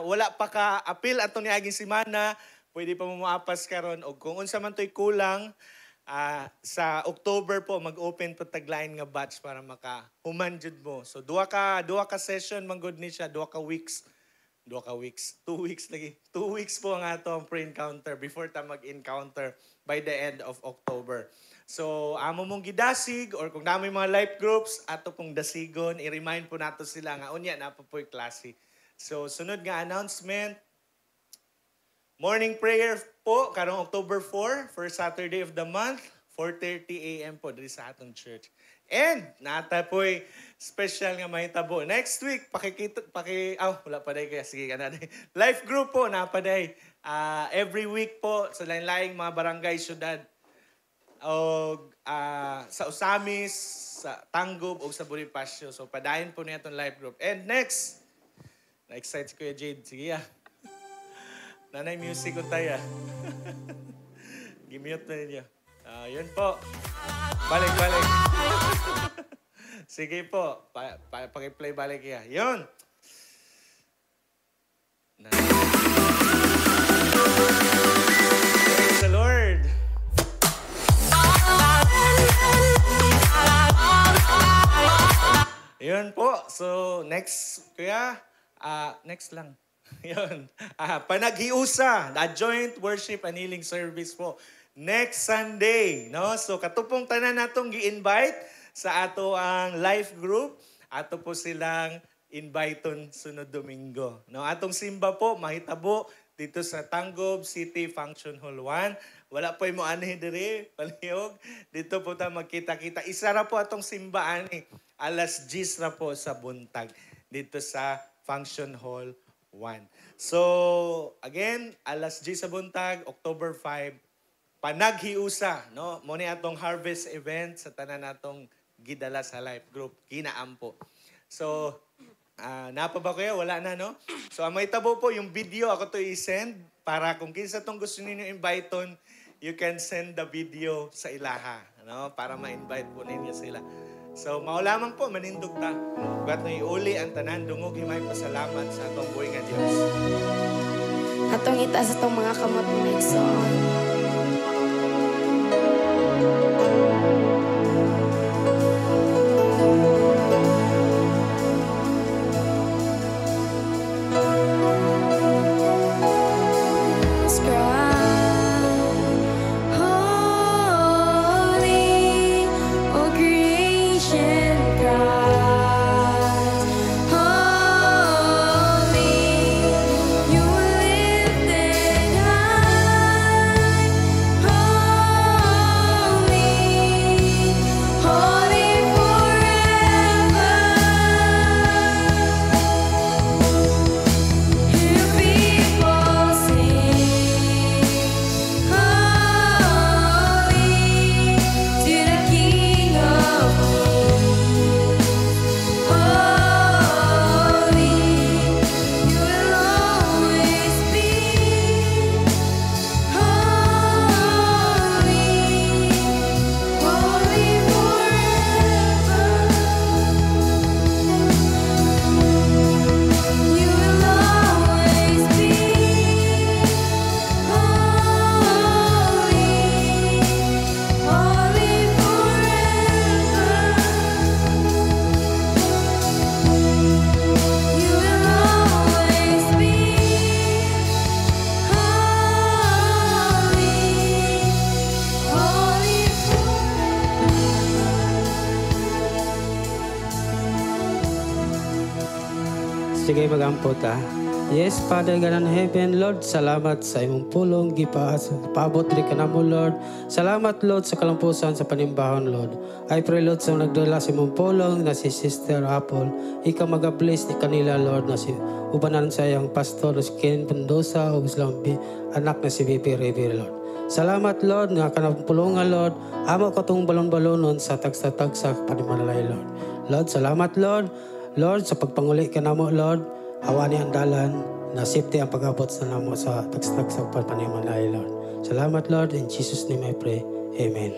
wala pa ka-appeal atong niaging simana, pwede pa mo maapas karon. O kung unsa man to'y kulang, sa October po, mag-open po taglain nga batch para maka-human jud mo. So, duha ka session, manggod ni siya, 2 weeks. 2 weeks lagi. 2 weeks po ang atong pre-encounter before ta mag-encounter by the end of October. So, amo mong gidasig or kung namoy mga life groups, ato pong dasigon, i-remind po nato sila nga unya na po po'y klase. So, sunod nga announcement, morning prayer po, karong October 4, first Saturday of the month, 4:30 a.m. po diri sa atong church. And, nata po'y special nga mahitabo. Next week, wala pa day kaya, sige ka na day. Life group po, napaday. Every week po, sa lain-laing mga barangay, syudad, o sa Usamis, sa Tanggob, o sa Bonifacio. So, padayon po niya itong life group. And next, na-excite si Kuya Jade. Sige ya. Nanay music ko tayo. Gimute na ninyo. Yun po. Balik. Sige po. Paki-play balik ya. Yun. Praise the Lord. Yun po. So, next, kuya, next lang. Yun. Panaghiusa, the joint worship and healing service po. Next Sunday, no? So, katupong tanan natong gi-invite sa ato ang life group. Ato po silang inviteon sunod Domingo. No? Atong simba po, mahitabo dito sa Tanggob City Function Hall 1. Wala po mo ani diri, palihog. Dito po ta magkita-kita. Isa ra po atong simbaan alas 10 ra po sa buntag dito sa Function Hall 1. So, again, alas 10 sa buntag, October 5, panaghiusa, no? Mo ni atong harvest event sa tanan natong gidala sa life group, kinaampo. So, napa ba kayo? Wala na, no? So, ang may tabo po, yung video ako to i-send para kung kinsa tong gusto ninyo inviteon, you can send the video sa ilaha, no? Para ma-invite po ninyo sila. So, maulamang po, manindog ta. Gat na iuli ang tanan, dungog himay pasalamat sa atong buhay nga Diyos. Atong itaas atong mga kamot ng igsoon. You lifted high. Sige, magampot ha. Yes, Father God in heaven, Lord, salamat sa imong pulong, paabot rin ka na mo, Lord. Salamat, Lord, sa kalampusan sa panimbahon, Lord. I pray, Lord, sa nagdala sa imong pulong na si Sister Apple, ikaw mag-bless ni kanila, Lord, na si ubanan sa iyang pastor, na si Ken Pendosa, o anak na si BP Revere, Lord. Salamat, Lord, nga kanapulungan, Lord. Amo ko itong balon-balonon sa tagsa-tagsa panimalay, Lord. Lord, salamat, Lord. Lord, sa pagpanguli ka na mo, Lord, hawani ang dalan na safety ang pag-abot sa namo sa tagsa-tagsa panimalay, Lord. Salamat, Lord. In Jesus' name I pray. Amen.